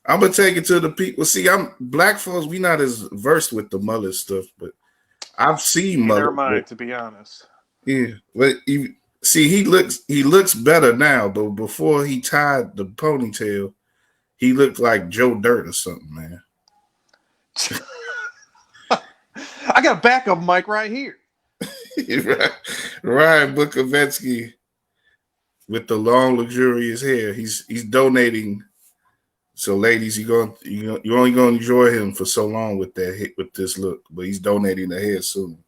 I'm gonna take it to the people. See, I'm black folks. We not as versed with the mullet stuff, but I've seen Neither mullet. am I, to be honest. Yeah, but see, he looks better now. But before he tied the ponytail, he looked like Joe Dirt or something, man. I got a backup mic right here. Ryan Bukowiecki with the long, luxurious hair. He's donating. So, ladies, you're only gonna enjoy him for so long with this look, but he's donating the hair soon.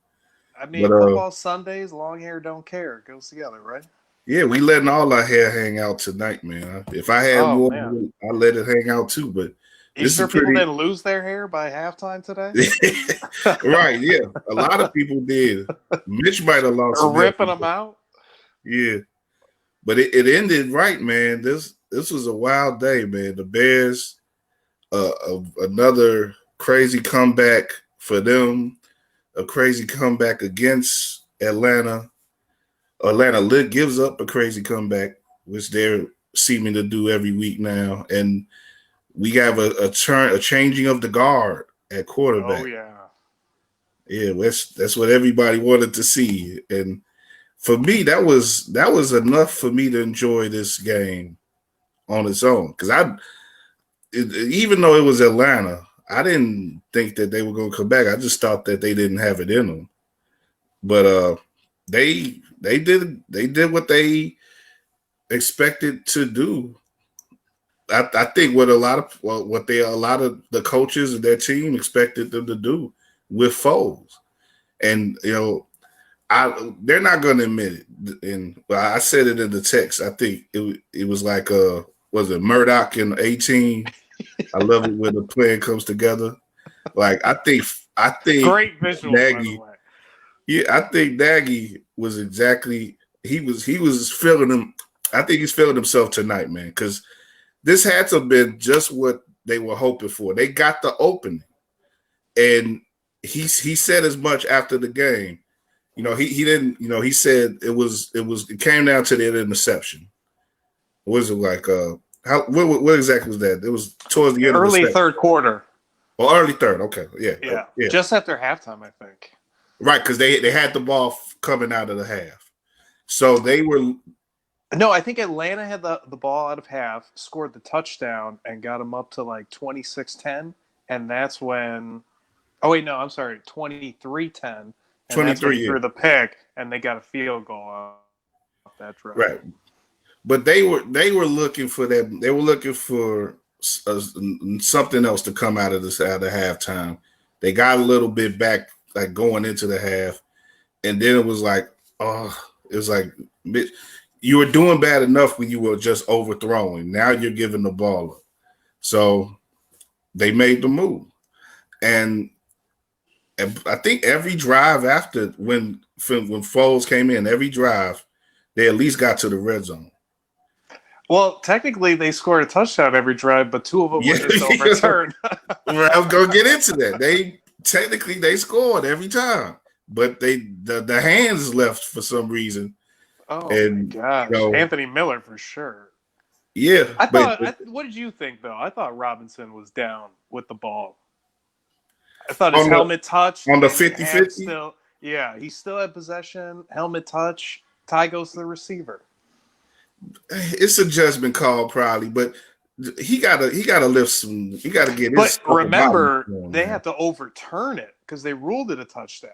I But mean, football Sundays, long hair don't care. It goes together, right? yeah, we letting all our hair hang out tonight, man. If I had Oh more, man, I let it hang out too. But you this sure is people pretty didn't lose their hair by halftime today? right. Yeah, a lot of people did. Mitch might have lost Or some hair. ripping them out? Yeah, but it ended right, man. This was a wild day, man. The Bears, another crazy comeback for them. A crazy comeback against Atlanta. Atlanta gives up a crazy comeback, which they're seeming to do every week now, and we have a changing of the guard at quarterback. Oh yeah. Yeah, that's what everybody wanted to see, and for me, that was enough for me to enjoy this game on its own. Because even though it was Atlanta, I didn't think that they were going to come back. I just thought that they didn't have it in them. But they did what they expected to do. I think what a lot of the coaches and their team expected them to do with Foles, and they're not going to admit it. And I said it in the text. I think it was like was it Murdoch in 18? I love it when the plan comes together. Like I think Great visual, by the way. Yeah, I think Nagy was exactly he was feeling him. I think he's feeling himself tonight, man, because this had to have been just what they were hoping for. They got the opening, and he said as much after the game. He didn't. He said it came down to the interception. What was it like? What exactly was that? It was towards the end early of the third quarter. Well, early third. Okay, Yeah, just after halftime, I think. Right, because they had the ball coming out of the half, so they were. No, I think Atlanta had the ball out of half, scored the touchdown, and got them up to like 26-10, and that's when. Oh wait, no, I'm sorry, 23-10. And 23 that's when he threw the pick, and they got a field goal off that drive. Right, but they were looking for that. They were looking for something else to come out of halftime. They got a little bit back, like going into the half, and then it was like, you were doing bad enough when you were just overthrowing. Now you're giving the ball up. So they made the move, and I think every drive after when Foles came in, every drive they at least got to the red zone. Well, technically, they scored a touchdown every drive, but two of them were just overturned. I was going to get into that. They scored every time, but the hands left for some reason. Oh my gosh, Anthony Miller for sure. Yeah, what did you think though? I thought Robinson was down with the ball. I thought his helmet touch on the 50-50. Yeah, he still had possession. Helmet touch. Tie goes to the receiver. It's a judgment call, probably, but he gotta lift some. He gotta get his. But remember, they had to overturn it because they ruled it a touchdown.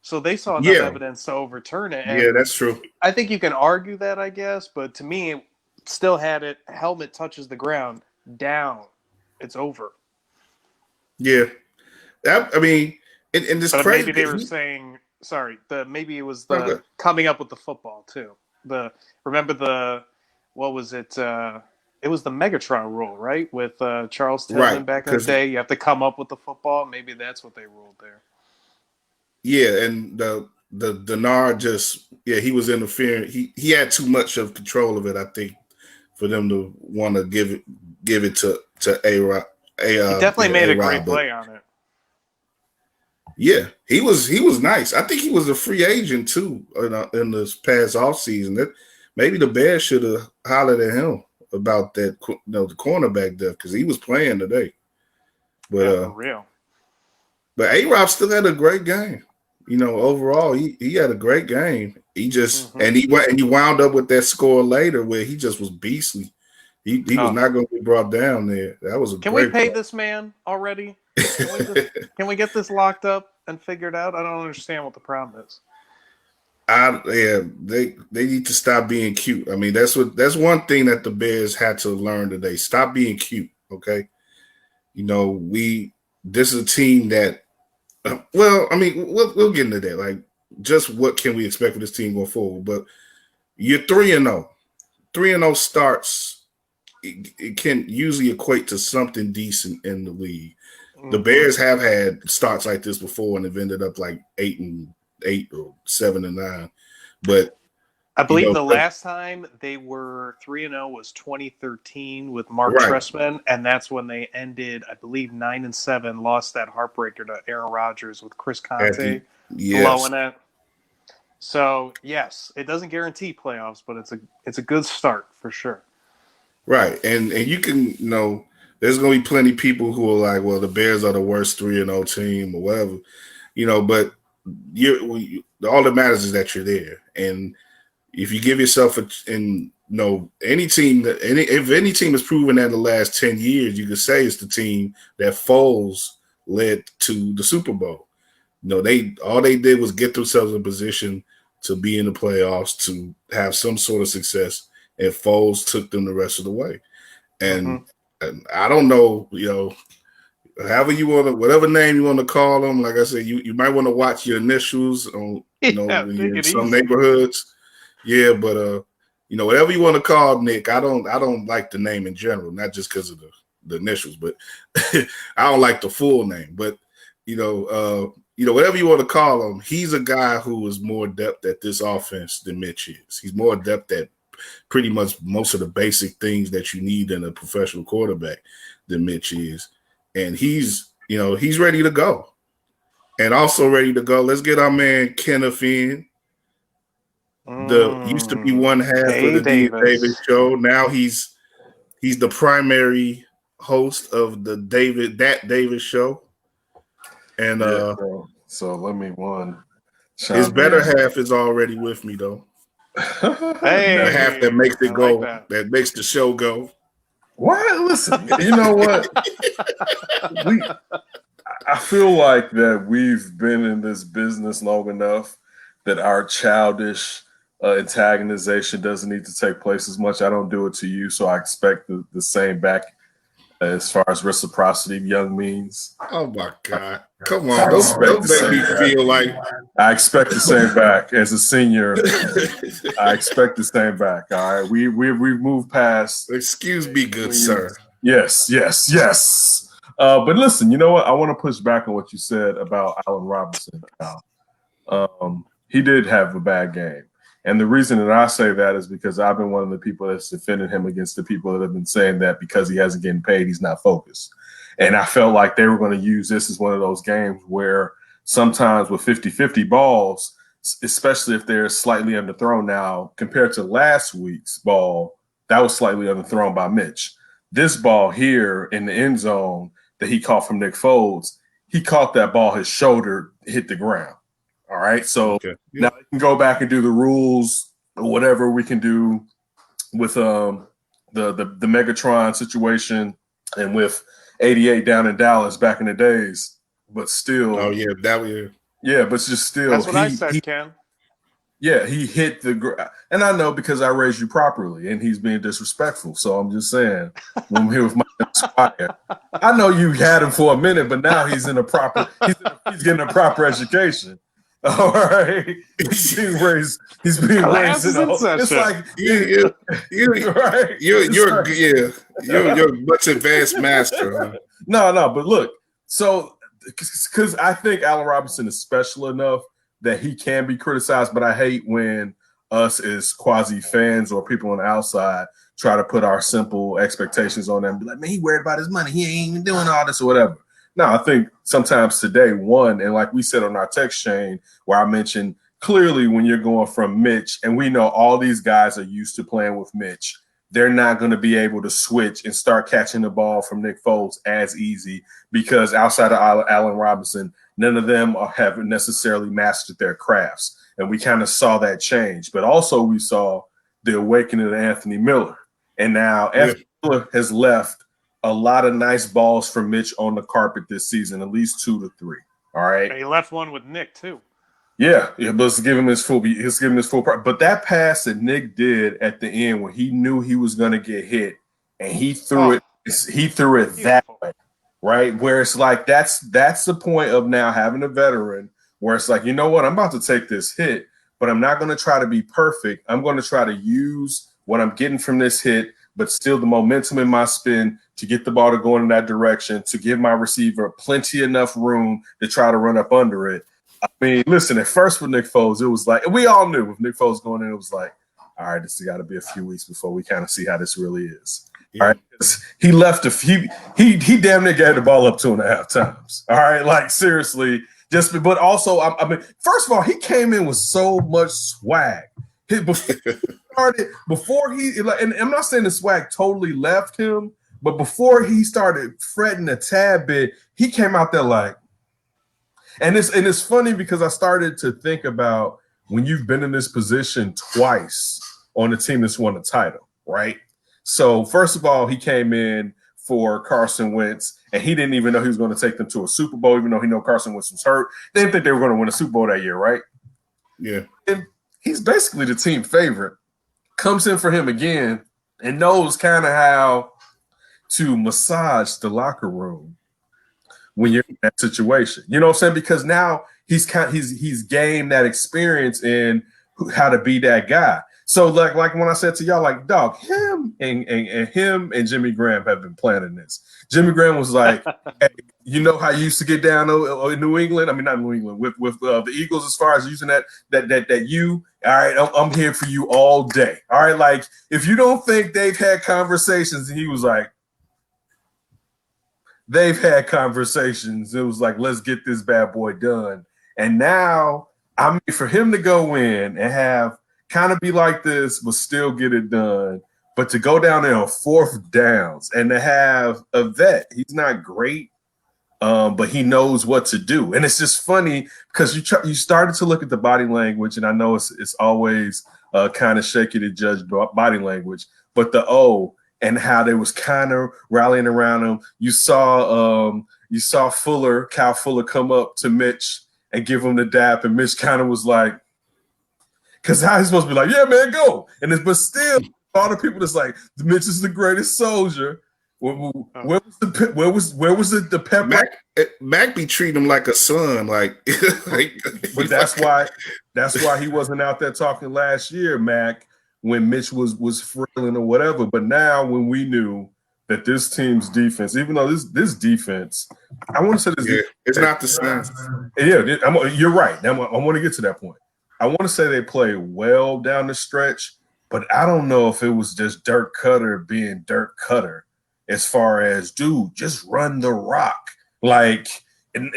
So they saw enough evidence to overturn it. And yeah, that's true. I think you can argue that, I guess, but to me, it still had it. Helmet touches the ground, down. It's over. Yeah, I mean, in this crazy. Maybe they were saying. Sorry, maybe it was the coming up with the football too. What was it? It was the Megatron rule, right? With Charles Tillman back in the day, you have to come up with the football. Maybe that's what they ruled there. Yeah, and the Denard he was interfering. He had too much of control of it, I think, for them to want to give it to A-Rod. He definitely made a great play on it. Yeah, he was nice. I think he was a free agent too in this past offseason. That maybe the Bears should have hollered at him about that, the cornerback depth because he was playing today. But for real. But A-Rob still had a great game. Overall, he had a great game. He just and he wound up with that score later where he just was beastly. He was not going to be brought down there. That was a Can great we pay play. this man already? Can we get this locked up and figured out? I don't understand what the problem is. They need to stop being cute. I mean, that's one thing that the Bears had to learn today. Stop being cute, okay? This is a team that we'll get into that. Like, just what can we expect from this team going forward? But you're 3-0. 3-0 starts. It can usually equate to something decent in the league. The Bears have had starts like this before and have ended up like 8-8 or 7-9. But I believe the last time they were 3-0 was 2013 with Mark Trestman, and that's when they ended, I believe, 9-7, lost that heartbreaker to Aaron Rodgers with Chris Conte blowing it. So yes, it doesn't guarantee playoffs, but it's a good start for sure. Right, and you can there's going to be plenty of people who are like, well, the Bears are the worst 3-0 team or whatever, but all that matters is that you're there. And if you give yourself any team if any team has proven that in the last 10 years, you could say it's the team that Foles led to the Super Bowl. All they did was get themselves in position to be in the playoffs, to have some sort of success, and Foles took them the rest of the way. And I don't know, however you want to, whatever name you want to call them. Like I said, you might want to watch your initials on, in some neighborhoods. Yeah, but whatever you want to call Nick, I don't like the name in general, not just because of the initials, but I don't like the full name. But whatever you want to call him, he's a guy who is more adept at this offense than Mitch is. He's more adept at pretty much most of the basic things that you need in a professional quarterback than Mitch is. And he's ready to go. And also ready to go. Let's get our man Kenneth in. Used to be one half of the Davis show. Now he's the primary host of the Davis show. And so let me his better half is already with me though. The half that makes it go, that makes the show go. What? Listen, you know what? I feel like that we've been in this business long enough that our childish antagonization doesn't need to take place as much. I don't do it to you, so I expect the same back as far as reciprocity of young means. Oh my God. Come on, don't make me feel like I expect the same back as a senior. I expect the same back. All right, we've moved past. Excuse me, good sir. Yes. But listen, you know what? I want to push back on what you said about Allen Robinson. He did have a bad game, and the reason that I say that is because I've been one of the people that's defended him against the people that have been saying that because he hasn't getting paid, he's not focused. And I felt like they were going to use this as one of those games where sometimes with 50-50 balls, especially if they're slightly underthrown now, compared to last week's ball, that was slightly underthrown by Mitch. This ball here in the end zone that he caught from Nick Foles, he caught that ball, his shoulder hit the ground. All right, so now we can go back and do the rules or whatever we can do with the Megatron situation and with 88 down in Dallas back in the days, but still. Oh yeah, that was but just still. That's what I said, Ken. Yeah, he hit the ground, and I know because I raised you properly, and he's being disrespectful. So I'm just saying, when I'm here with my inspire, I know you had him for a minute, but now he's in a proper. He's getting a proper education. All right, he's being raised. He's being raised. It's like you're much advanced master. Huh? No, but look, so because I think Allen Robinson is special enough that he can be criticized, but I hate when us as quasi fans or people on the outside try to put our simple expectations on them. Be like, man, he worried about his money. He ain't even doing all this or whatever. No, I think sometimes today, and like we said on our text chain, where I mentioned clearly when you're going from Mitch, and we know all these guys are used to playing with Mitch, they're not going to be able to switch and start catching the ball from Nick Foles as easy because outside of Allen Robinson, none of them have necessarily mastered their crafts. And we kind of saw that change. But also we saw the awakening of Anthony Miller. And now Anthony Miller has left a lot of nice balls for Mitch on the carpet this season, at least 2 to 3. All right. And he left one with Nick too. Yeah, but let's give him his full. Let's give him his full. But that pass that Nick did at the end, when he knew he was going to get hit, and he threw it. He threw it that way, right? Where it's like that's the point of now having a veteran, where it's like, you know what, I'm about to take this hit, but I'm not going to try to be perfect. I'm going to try to use what I'm getting from this hit, but still the momentum in my spin to get the ball to go in that direction, to give my receiver plenty enough room to try to run up under it. I mean, listen, at first with Nick Foles, it was like, we all knew with Nick Foles going in, it was like, all right, this has got to be a few weeks before we kind of see how this really is. Yeah. All right. He left he damn near got the ball up 2.5 times. All right. Like, seriously, but also, I mean, first of all, he came in with so much swag. Before he, and I'm not saying the swag totally left him, but before he started fretting a tad bit, he came out there like, and it's funny because I started to think about when you've been in this position twice on a team that's won a title, right? So first of all, he came in for Carson Wentz, and he didn't even know he was going to take them to a Super Bowl, even though he knew Carson Wentz was hurt. They didn't think they were going to win a Super Bowl that year, right? Yeah. And he's basically the team favorite. Comes in for him again and knows kind of how to massage the locker room when you're in that situation. You know what I'm saying? Because now he's gained that experience in how to be that guy. So like when I said to y'all, like, dog, him and Jimmy Graham have been planning this. Jimmy Graham was like, hey, you know how you used to get down in New England? I mean, not New England, with the Eagles as far as using that you, all right, I'm here for you all day. All right, like, if you don't think they've had conversations, and he was like, they've had conversations. It was like, let's get this bad boy done. And now, I mean, for him to go in and have kind of be like this, but still get it done, but to go down there on 4th downs and to have a vet, he's not great, but he knows what to do. And it's just funny because you started to look at the body language, and I know it's always kind of shaky to judge body language, but the O and how they was kind of rallying around him. You saw Kyle Fuller come up to Mitch and give him the dap, and Mitch kind of was like, because how he's supposed to be like, yeah, man, go. But still, all the people that's like, Mitch is the greatest soldier. Where was the pep? Mac be treating him like a son, like but that's why he wasn't out there talking last year, Mac, when Mitch was frailing or whatever. But now when we knew that this team's defense, even though this defense, I want to say this, it's not the same. Yeah, you're right. I want to get to that point. I want to say they played well down the stretch, but I don't know if it was just Dirk Cutter being Dirk Cutter as far as, dude, just run the rock. Like, and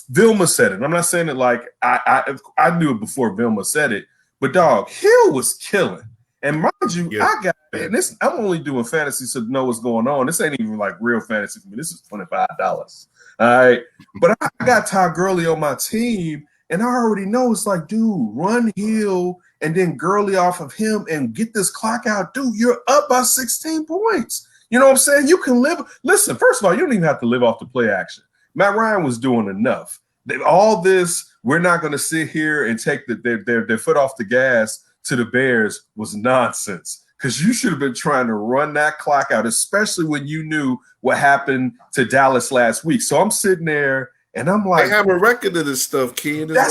Vilma said it. I'm not saying it like I knew it before Vilma said it, but dog, Hill was killing. And mind you, I got it. And I'm only doing fantasy to know what's going on. This ain't even like real fantasy for me. This is $25. All right. But I got Todd Gurley on my team. And I already know it's like, dude, run Hill and then Gurley off of him and get this clock out. Dude, you're up by 16 points. You know what I'm saying? You can live. Listen, first of all, you don't even have to live off the play action. Matt Ryan was doing enough. All this, we're not going to sit here and take their foot off the gas to the Bears was nonsense. Because you should have been trying to run that clock out, especially when you knew what happened to Dallas last week. So I'm sitting there. And I'm like, they have a record of this stuff, kid. It's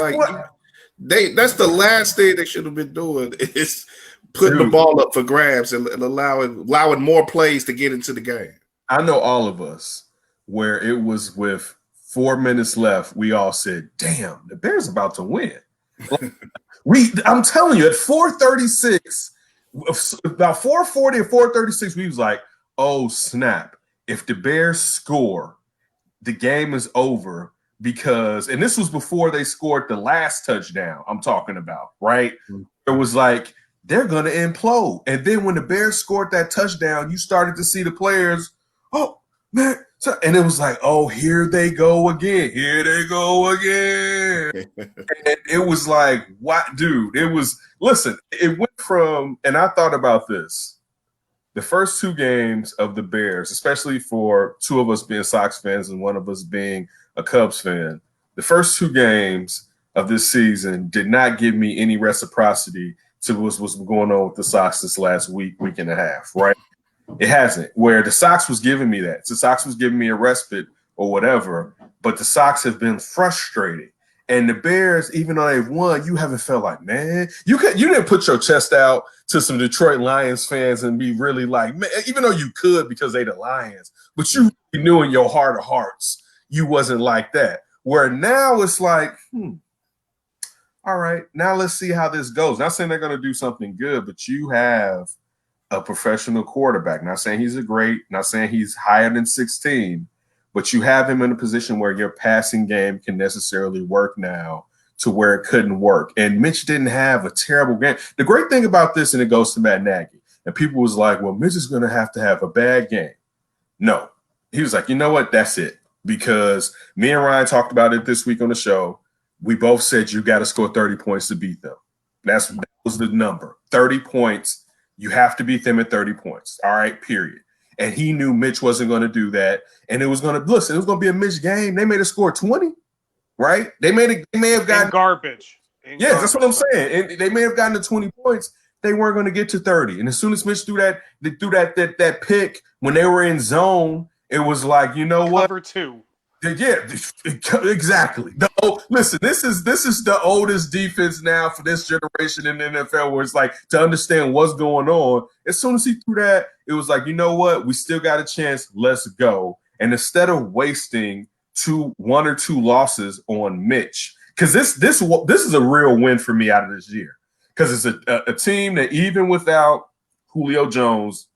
that's the last thing they should have been doing is putting the ball up for grabs and allowing more plays to get into the game. I know all of us where it was with 4 minutes left, we all said, damn, the Bears about to win. I'm telling you, at 4:36, about 4:40 or 4:36, we was like, oh, snap. If the Bears score, the game is over. Because, and this was before they scored the last touchdown I'm talking about, right? Mm-hmm. It was like they're going to implode. And then when the Bears scored that touchdown, you started to see the players, oh, man. And it was like, oh, here they go again. Here they go again. And it was like, what, dude? It was, listen, it went from, and I thought about this, the first two games of the Bears, especially for two of us being Sox fans and one of us being a Cubs fan, the first two games of this season did not give me any reciprocity to what's going on with the Sox this last week and a half, right? It hasn't. Where the Sox was giving me that. The Sox was giving me a respite or whatever, but the Sox have been frustrated. And the Bears, even though they've won, you haven't felt like, man, you didn't put your chest out to some Detroit Lions fans and be really like, man, even though you could because they the Lions, but you knew in your heart of hearts you wasn't like that. Where now it's like, all right, now let's see how this goes. Not saying they're going to do something good, but you have a professional quarterback. Not saying he's not saying he's higher than 16, but you have him in a position where your passing game can necessarily work now to where it couldn't work. And Mitch didn't have a terrible game. The great thing about this, and it goes to Matt Nagy, and people was like, well, Mitch is going to have a bad game. No. He was like, you know what? That's it. Because me and Ryan talked about it this week on the show. We both said you got to score 30 points to beat them. That was the number. 30 points. You have to beat them at 30 points. All right, period. And he knew Mitch wasn't going to do that. And it was going to be a Mitch game. They made it score 20, right? They may have gotten garbage. Yes, that's what I'm saying. And they may have gotten to 20 points. They weren't going to get to 30. And as soon as Mitch threw that pick when they were in zone, it was like, you know what? Cover two. Yeah, exactly. Listen, this is the oldest defense now for this generation in the NFL, where it's like to understand what's going on. As soon as he threw that, it was like, you know what? We still got a chance. Let's go. And instead of wasting one or two losses on Mitch, because this is a real win for me out of this year, because it's a team that even without Julio Jones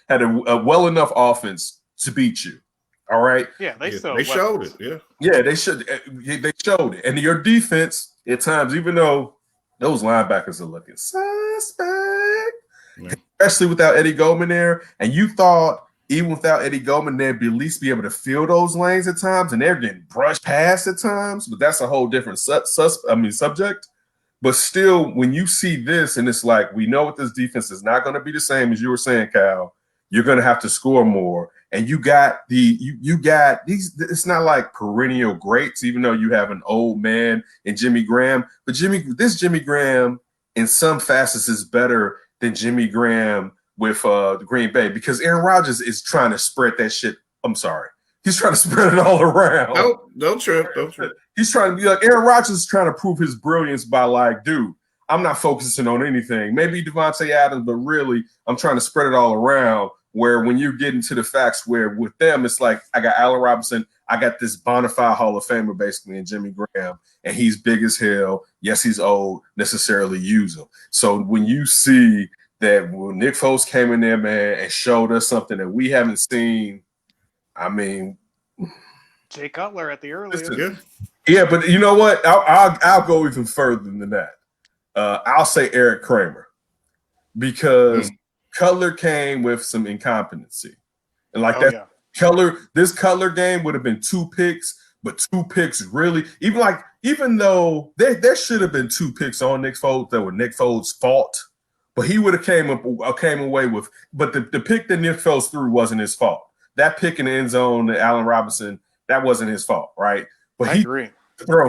had a well enough offense to beat you. All right. Yeah, they showed it. Yeah. Yeah, they showed it. And your defense at times, even though those linebackers are looking suspect, especially without Eddie Goldman there, and you thought even without Eddie Goldman, they'd at least be able to fill those lanes at times, and they're getting brushed past at times. But that's a whole different subject. But still, when you see this, and it's like, we know what this defense is not going to be the same as you were saying, Kyle. You're going to have to score more. And you got these, it's not like perennial greats, even though you have an old man in Jimmy Graham. But this Jimmy Graham in some facets is better than Jimmy Graham with the Green Bay, because Aaron Rodgers is trying to spread that shit. I'm sorry. He's trying to spread it all around. Don't trip. He's trying to be like, Aaron Rodgers is trying to prove his brilliance by like, dude, I'm not focusing on anything. Maybe Devontae Adams, but really, I'm trying to spread it all around. Where when you get into the facts, where with them, it's like, I got Allen Robinson, I got this bona fide Hall of Famer basically in Jimmy Graham, and he's big as hell. Yes, he's old, necessarily use him. So when you see that when Nick Foles came in there, man, and showed us something that we haven't seen, I mean, Jay Cutler at the earliest. Yeah, but you know what? I'll go even further than that. I'll say Eric Kramer, because Cutler came with some incompetency. And like this Cutler game would have been 2 picks, but 2 picks really, even though there should have been 2 picks on Nick Foles that were Nick Foles' fault, but he would have came away with, but the pick that Nick Foles threw wasn't his fault. That pick in the end zone to Allen Robinson, that wasn't his fault, right? But I agree.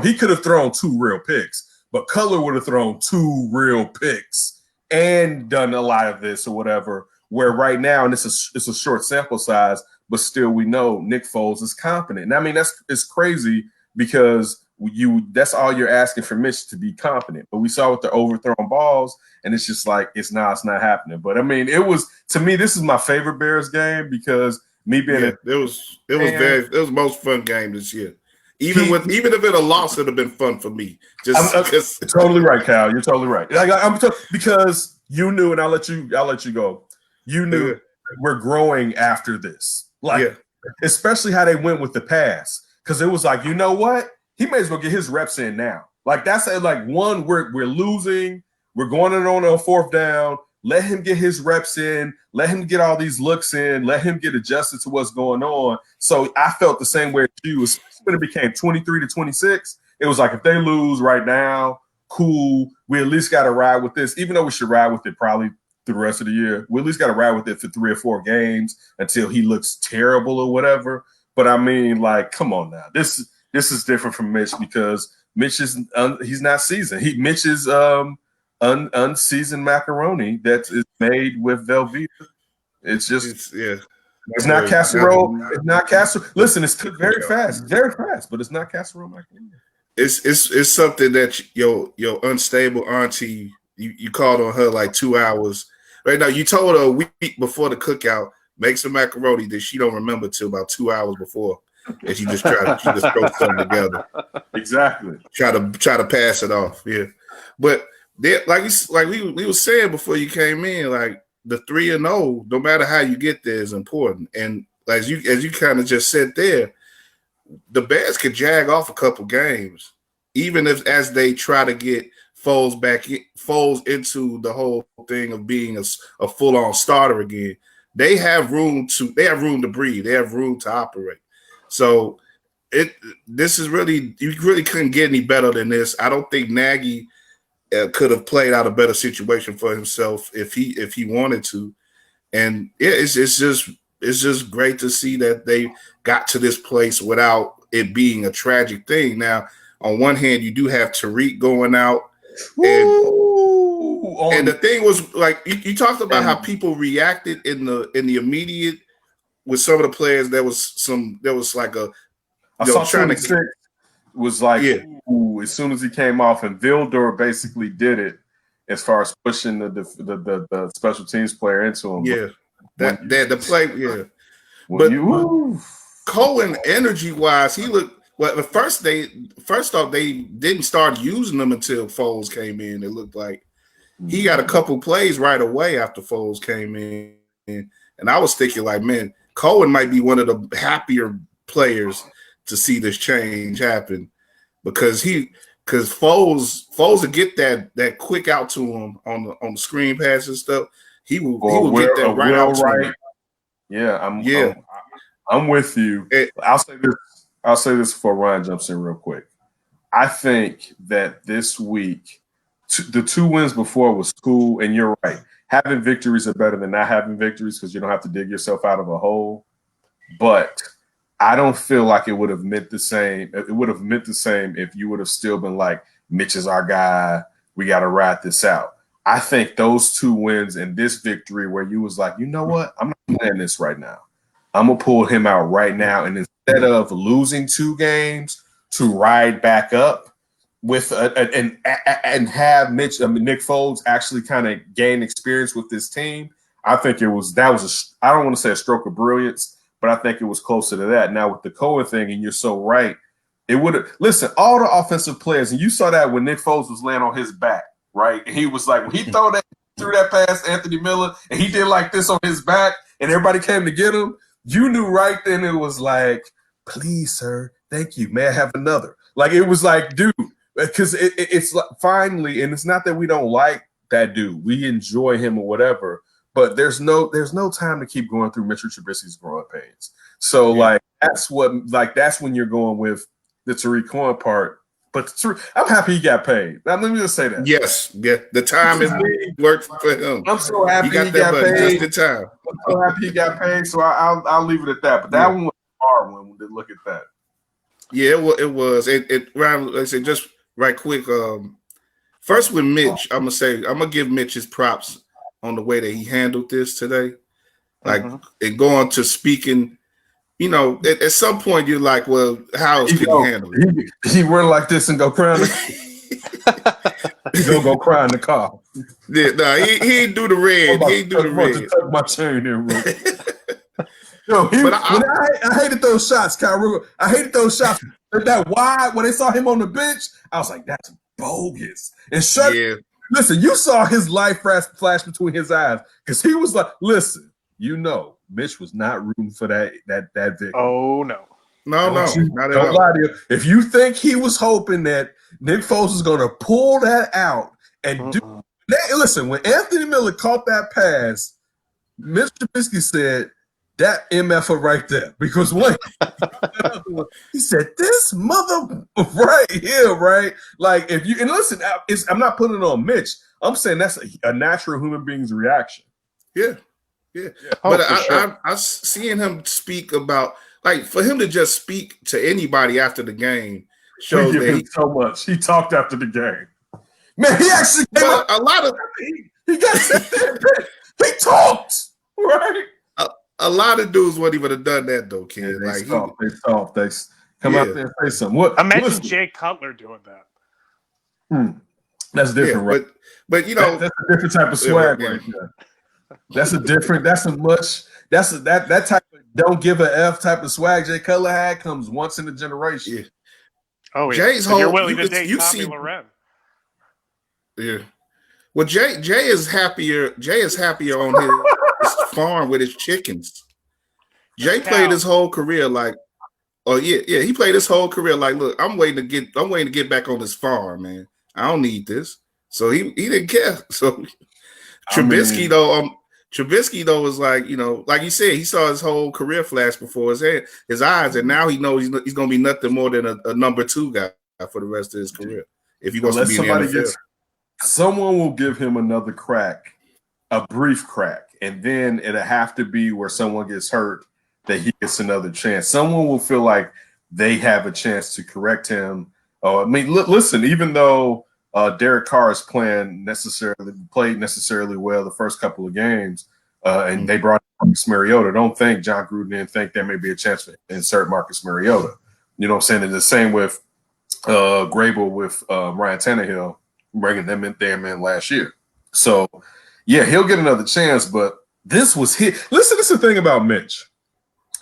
He could have thrown 2 real picks, but Cutler would have thrown 2 real picks and done a lot of this or whatever, where right now, and it's a short sample size, but still we know Nick Foles is competent. And I mean, it's crazy, because that's all you're asking for Mitch, to be competent. But we saw with the overthrown balls, and it's just like, it's not happening. But I mean, to me, this is my favorite Bears game, because me being it was the most fun game this year. Even if it a loss, it'd have been fun for me. You're totally right, Cal. You're totally right. Because you knew, and I'll let you go. You knew we're growing after this, especially how they went with the pass. Because it was like, you know what, he may as well get his reps in now. Like that's like, one, we're losing. We're going in on a fourth down. Let him get his reps in. Let him get all these looks in. Let him get adjusted to what's going on. So I felt the same way as you. Especially when it became 23-26. It was like, if they lose right now, cool. We at least got to ride with this. Even though we should ride with it probably through the rest of the year, we at least got to ride with it for 3 or 4 games until he looks terrible or whatever. But I mean, like, come on now. This is different from Mitch because Mitch is he's not seasoned. Mitch is unseasoned macaroni that is made with Velveeta. It's just it's not casserole. It's not casserole. Listen, it's cooked very fast, but it's not casserole macaroni. It's something that your unstable auntie you called on her like 2 hours. Right now, you told her a week before the cookout, make some macaroni that she don't remember till about 2 hours before, and she just throw something together. Exactly. Try to pass it off. Yeah, but like we were saying before you came in, like the 3-0, no matter how you get there, is important. And as you kind of just said there, the Bears could jag off a couple games, even as they try to get Foles into the whole thing of being a full-on starter again. They have room to breathe. They have room to operate. So this is really, you really couldn't get any better than this. I don't think Nagy could have played out a better situation for himself if he wanted to. And it's just great to see that they got to this place without it being a tragic thing. Now, on one hand, you do have Tariq going out. And the thing was, like, you talked about how people reacted in the immediate with some of the players. There was like a trying to was like, ooh, as soon as he came off, and Vildor basically did it as far as pushing the special teams player into him. Yeah, the play. Yeah, but Cohen, energy wise, he looked. Well, first off, they didn't start using them until Foles came in. It looked like he got a couple plays right away after Foles came in, and I was thinking, like, man, Cohen might be one of the happier players to see this change happen because Foles would get that quick out to him on the screen pass and stuff. He will get that right out to him. Yeah, I'm with you. I'll say this before Ryan jumps in real quick. I think that this week, the 2 wins before was cool, and you're right. Having victories are better than not having victories because you don't have to dig yourself out of a hole. But I don't feel like it would have meant the same. It would have meant the same if you would have still been like, Mitch is our guy. We got to ride this out. I think those 2 wins and this victory where you was like, you know what? I'm not playing this right now. I'm going to pull him out right now. And instead of losing 2 games to ride back up with and have Nick Foles actually kind of gain experience with this team, I think I don't want to say a stroke of brilliance, but I think it was closer to that. Now with the Cohen thing, and you're so right, it would have – listen, all the offensive players, and you saw that when Nick Foles was laying on his back, right? And he was like, when he threw that pass Anthony Miller, and he did like this on his back, and everybody came to get him, you knew right then it was like, please, sir, thank you. May I have another? Like, it was like, dude, because it's like, finally, and it's not that we don't like that dude. We enjoy him or whatever, but there's no time to keep going through Mitchell Trubisky's growing pains. So, that's when you're going with the Tariq Cohen part. But I'm happy he got paid. Now, let me just say that. Yes, yeah, the time is worked for him. I'm so happy he got paid. Just the time. I'm so happy he got paid. So I'll leave it at that. But that one was a hard one to look at that. Yeah, it was. Ryan, like I said, just right quick. First with Mitch, I'm gonna give Mitch his props on the way that he handled this today. Like, and going to speaking. You know, at some point you're like, well, how else can you handle it? He run like this and go cry in the He's gonna go cry in the car. Yeah, no, he ain't do the red. He ain't do the red. To tuck my chain in, Yo, I hated those shots, Kyle. I hated those shots. That wide when they saw him on the bench, I was like, that's bogus. And listen, you saw his life flash between his eyes because he was like, listen, Mitch was not rooting for that victory. Oh no, not at all. Don't lie to you. If you think he was hoping that Nick Foles was going to pull that out and do Listen, when Anthony Miller caught that pass, Mr. Trubisky said, that MFer right there. Because he said, this mother right here, right? Like, if you, and listen, I'm not putting it on Mitch. I'm saying that's a natural human being's reaction. Yeah. Oh, But sure. I seeing him speak about, like, for him to just speak to anybody after the game shows We give that him so much. He talked after the game. Man, he actually came but a lot of he got sent there. He talked, right? a lot of dudes wouldn't even have done that though, kid. Yeah, Like they come out there and say something. Imagine Jay Cutler doing that. That's different, right? But you know, that's a different type of swag right there. That's that type of don't give a F type of swag Jay Cutler had comes once in a generation. Yeah. Oh, yeah. Jay's whole, you're willing to date Tommy Loren. Yeah. Well, Jay is happier. Jay is happier on his farm with his chickens. Jay played his whole career like, he played his whole career like, look, I'm waiting to get back on this farm, man. I don't need this. So he didn't care. So Trubisky though was like, you know, like you said, he saw his whole career flash before his eyes, and now he knows he's going to be nothing more than a number 2 guy for the rest of his career if he wants to be in the NFL. Someone will give him another crack, a brief crack, and then it'll have to be where someone gets hurt that he gets another chance. Someone will feel like they have a chance to correct him. I mean, listen, even though Derek Carr is played necessarily well the first couple of games, and they brought in Marcus Mariota, don't think John Gruden didn't think there may be a chance to insert Marcus Mariota. You know what I'm saying? It's the same with Grable with Ryan Tannehill, bringing them in last year. So, yeah, he'll get another chance, but this was his. Listen, this is the thing about Mitch.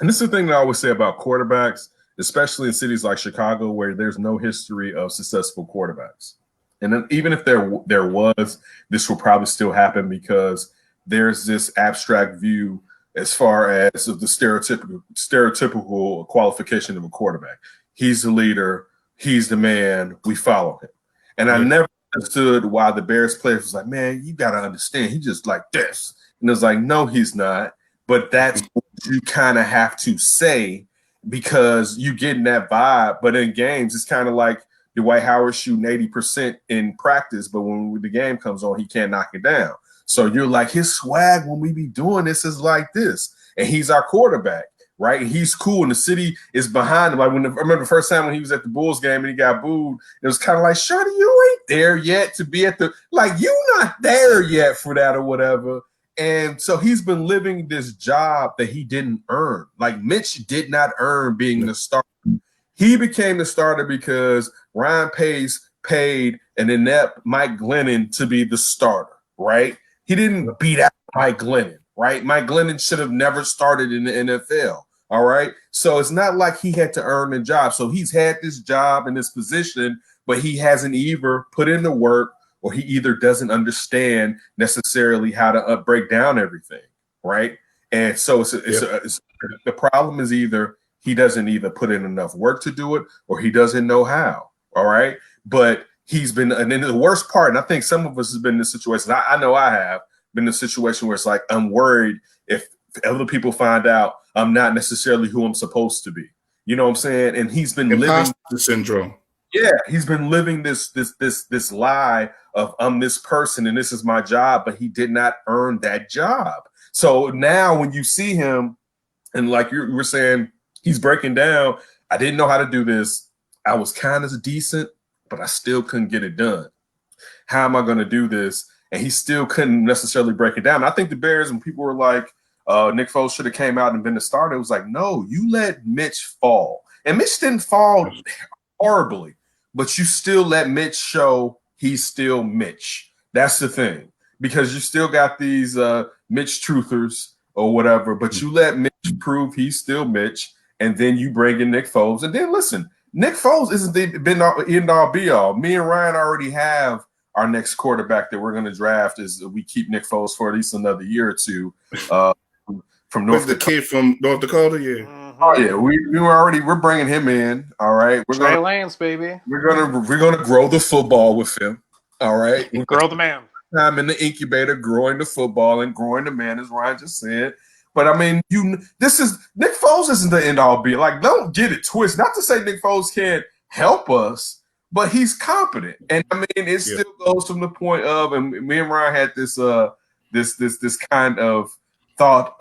And this is the thing that I always say about quarterbacks, especially in cities like Chicago, where there's no history of successful quarterbacks. And then even if there was, this will probably still happen because there's this abstract view as far as of the stereotypical qualification of a quarterback. He's the leader. He's the man. We follow him. And I never understood why the Bears players was like, man, you got to understand. He's just like this. And it was like, no, he's not. But that's what you kind of have to say because you getting that vibe. But in games, it's kind of like Dwight Howard shooting 80% in practice, but when the game comes on, he can't knock it down. So you're like, his swag when we be doing this is like this. And he's our quarterback, right? And he's cool, and the city is behind him. Like I remember the first time when he was at the Bulls game and he got booed, it was kind of like, Shorty, you ain't there yet to be at the – like, you not there yet for that or whatever. And so he's been living this job that he didn't earn. Like Mitch did not earn being the starter. He became the starter because Ryan Pace paid an inept Mike Glennon to be the starter, right? He didn't beat out Mike Glennon, right? Mike Glennon should have never started in the NFL, all right? So it's not like he had to earn the job. So he's had this job in this position, but he hasn't either put in the work or he either doesn't understand necessarily how to break down everything, right? And so the problem is either he doesn't either put in enough work to do it or he doesn't know how, all right? But he's been – and then the worst part, and I think some of us have been in this situation. I know I have been in a situation where it's like I'm worried if other people find out I'm not necessarily who I'm supposed to be. You know what I'm saying? And he's been living – syndrome. Yeah, he's been living this lie of I'm this person and this is my job, but he did not earn that job. So now when you see him and like you were saying, he's breaking down, I didn't know how to do this. I was kind of decent, but I still couldn't get it done. How am I going to do this? And he still couldn't necessarily break it down. I think the Bears, when people were like, Nick Foles should have came out and been the starter, it was like, no, you let Mitch fall. And Mitch didn't fall horribly, but you still let Mitch show he's still Mitch. That's the thing. Because you still got these Mitch truthers or whatever, but you let Mitch prove he's still Mitch, and then you bring in Nick Foles. And then listen, Nick Foles isn't the end-all be-all. Me and Ryan already have our next quarterback that we're going to draft is we keep Nick Foles for at least another year or two from North Dakota. The kid from North Dakota, yeah. Oh yeah, we're bringing him in. All right, we're Trey Lance, baby. We're gonna grow the football with him. All right, grow the man. time in the incubator, growing the football and growing the man, as Ryan just said. But I mean, Nick Foles isn't the end all be. Like, don't get it twisted. Not to say Nick Foles can't help us, but he's competent. And I mean, it still goes from the point of, and me and Ryan had this kind of thought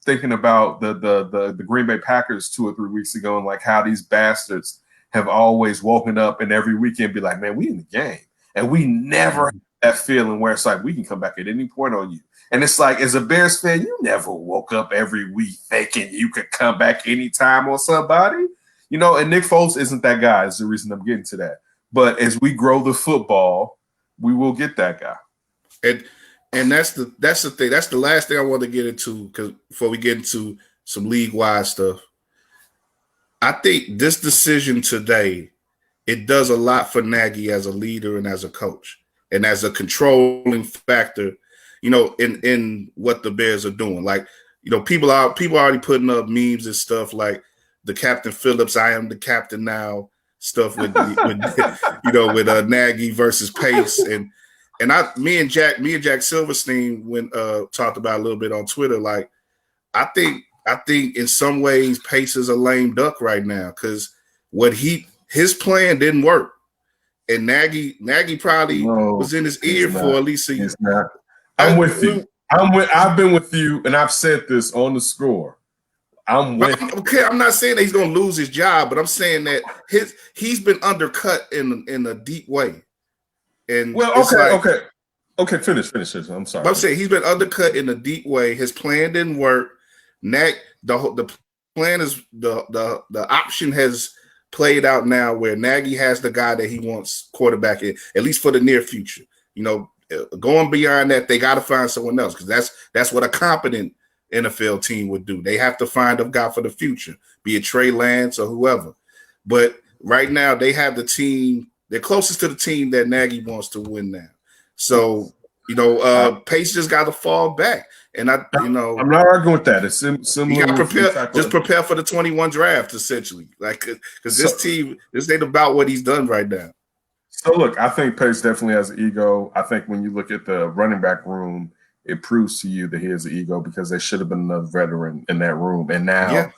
thinking about the Green Bay Packers 2 or 3 weeks ago, and like how these bastards have always woken up and every weekend be like, man, we in the game. And we never have that feeling where it's like we can come back at any point on you. And it's like, as a Bears fan, you never woke up every week thinking you could come back anytime on somebody. You know, and Nick Foles isn't that guy, is the reason I'm getting to that. But as we grow the football, we will get that guy. And that's the thing. That's the last thing I want to get into, because before we get into some league-wide stuff. I think this decision today, it does a lot for Nagy as a leader and as a coach and as a controlling factor, you know, in what the Bears are doing. Like, you know, people are already putting up memes and stuff like the Captain Phillips, I am the captain now stuff with you know, with Nagy versus Pace. And me and Jack Silverstein talked about a little bit on Twitter. Like, I think in some ways Pace is a lame duck right now, because his plan didn't work, and Nagy probably was in his ear for at least a year. I'm with you. I've been with you, and I've said this on the score. I'm not saying that he's going to lose his job, but I'm saying that he's been undercut in a deep way. And okay. Finish this. I'm sorry. But I'm saying he's been undercut in a deep way. His plan didn't work. The plan is the option has played out now where Nagy has the guy that he wants quarterback in, at least for the near future. You know, going beyond that, they got to find someone else, because that's what a competent NFL team would do. They have to find a guy for the future, be it Trey Lance or whoever. But right now, they have the team. They're closest to the team that Nagy wants to win now. So, you know, Pace just got to fall back. And I'm not arguing with that. It's similar. You got to prepare for the 21 draft, essentially. Like, because this ain't about what he's done right now. So look, I think Pace definitely has an ego. I think when you look at the running back room, it proves to you that he has an ego, because there should have been another veteran in that room. And now,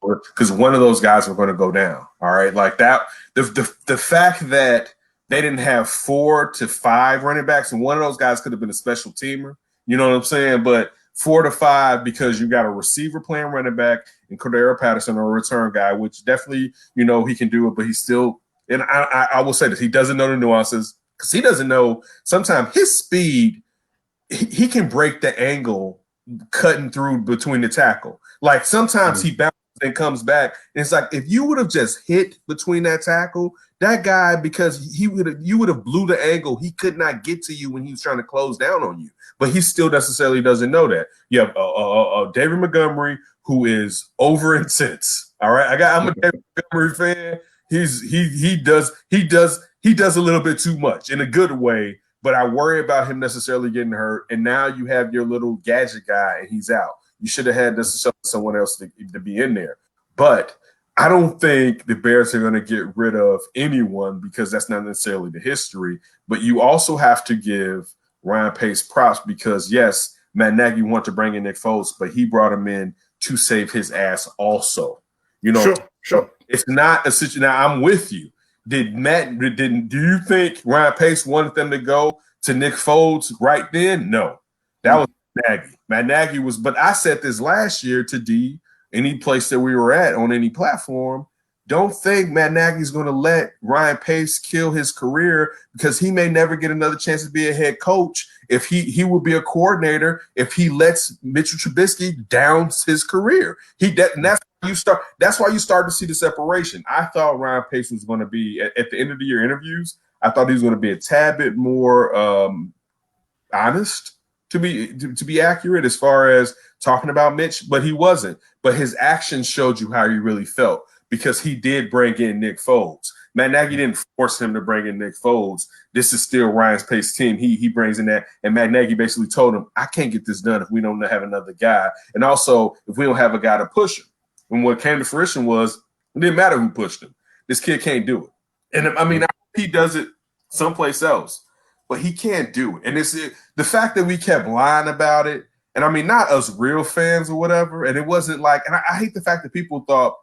because one of those guys are going to go down. All right, like that. The fact that they didn't have 4 to 5 running backs, and one of those guys could have been a special teamer. You know what I'm saying? But 4 to 5, because you got a receiver playing running back and Cordero Patterson, or a return guy, which definitely, you know, he can do it, but he's still. And I will say this: he doesn't know the nuances, because he doesn't know. Sometimes his speed, he can break the angle cutting through between the tackle. Like, sometimes he bounces and comes back. And it's like, if you would have just hit between that tackle, that guy, because you would have blew the angle, he could not get to you when he was trying to close down on you. But he still necessarily doesn't know that. You have David Montgomery, who is over intense. All right, I'm a David Montgomery fan. He does a little bit too much in a good way. But I worry about him necessarily getting hurt. And now you have your little gadget guy, and he's out. You should have had someone else to be in there. But I don't think the Bears are going to get rid of anyone, because that's not necessarily the history. But you also have to give Ryan Pace props, because, yes, Matt Nagy wanted to bring in Nick Foles, but he brought him in to save his ass also. You know, sure. It's not a situation. Now, I'm with you. Do you think Ryan Pace wanted them to go to Nick Foles right then? No. That was Nagy. Matt Nagy was, but I said this last year to D, any place that we were at on any platform, don't think Matt Nagy's going to let Ryan Pace kill his career, because he may never get another chance to be a head coach. If he will be a coordinator if he lets Mitchell Trubisky down his career. That's why you start to see the separation. I thought Ryan Pace was going to be at the end of the year interviews. I thought he was going to be a tad bit more honest, to be accurate, as far as talking about Mitch, but he wasn't. But his actions showed you how he really felt, because he did bring in Nick Foles. Matt Nagy didn't force him to bring in Nick Foles. This is still Ryan Pace's team. He brings in that, and Matt Nagy basically told him, I can't get this done if we don't have another guy, and also if we don't have a guy to push him. And what came to fruition was, it didn't matter who pushed him. This kid can't do it. And I mean, he does it someplace else. but he can't do it. And it's the fact that we kept lying about it. And I mean, not us real fans or whatever. And it wasn't like, and I hate the fact that people thought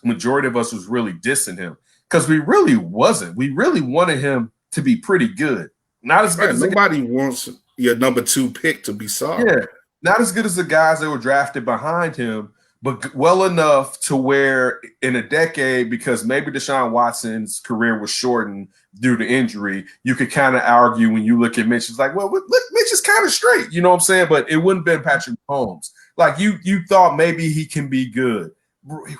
majority of us was really dissing him, because we really wasn't. We really wanted him to be pretty good. Not as good as nobody wants your number 2 pick to be sorry. Yeah, not as good as the guys that were drafted behind him, but well enough to where in a decade, because maybe Deshaun Watson's career was shortened due to injury, you could kind of argue when you look at Mitch, it's like, well, look, Mitch is kind of straight, you know what I'm saying? But it wouldn't have been Patrick Mahomes. Like you thought maybe he can be good.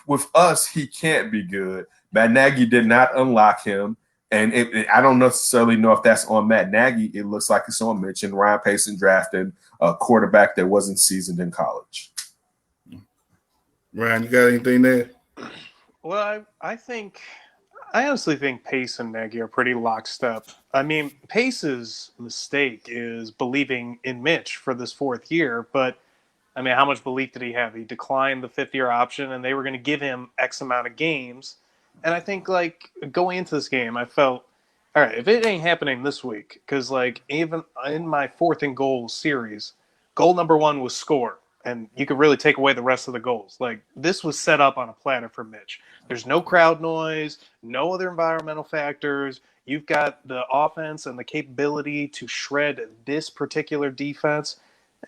With us, he can't be good. Matt Nagy did not unlock him. And I don't necessarily know if that's on Matt Nagy. It looks like it's on Mitch and Ryan Pace drafting a quarterback that wasn't seasoned in college. Ryan, you got anything there? Well, I honestly think Pace and Nagy are pretty lockstep. I mean, Pace's mistake is believing in Mitch for this 4th year, but I mean, how much belief did he have? He declined the 5th-year option, and they were going to give him X amount of games. And I think, like, going into this game, I felt, all right, if it ain't happening this week, because, like, even in my 4th and goal series, goal number 1 was score, and you could really take away the rest of the goals. Like, this was set up on a platter for Mitch. There's no crowd noise, no other environmental factors. You've got the offense and the capability to shred this particular defense,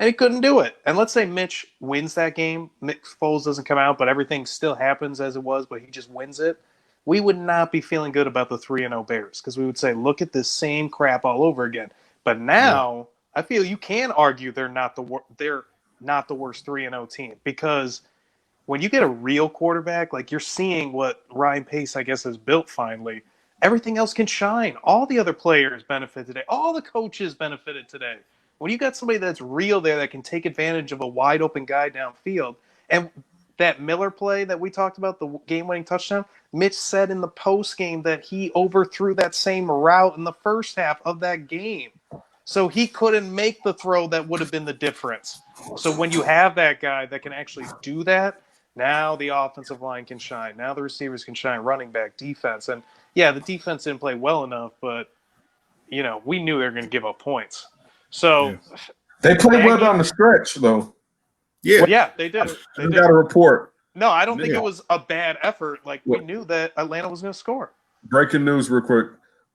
and he couldn't do it. And let's say Mitch wins that game. Nick Foles doesn't come out, but everything still happens as it was, but he just wins it. We would not be feeling good about the 3-0 Bears, because we would say, look at this same crap all over again. But now I feel you can argue they're not the worst 3-0 team, because when you get a real quarterback, like you're seeing what Ryan Pace, I guess, has built finally, everything else can shine. All the other players benefit today. All the coaches benefited today. When you got somebody that's real there that can take advantage of a wide open guy downfield, and that Miller play that we talked about, the game-winning touchdown, Mitch said in the post game that he overthrew that same route in the first half of that game. So he couldn't make the throw that would have been the difference. So when you have that guy that can actually do that, now the offensive line can shine. Now the receivers can shine, running back, defense. And, yeah, the defense didn't play well enough, but, you know, we knew they were going to give up points. So they played well down the stretch, though. Yeah, they did. They got a report. No, I don't think it was a bad effort. Like, we knew that Atlanta was going to score. Breaking news real quick.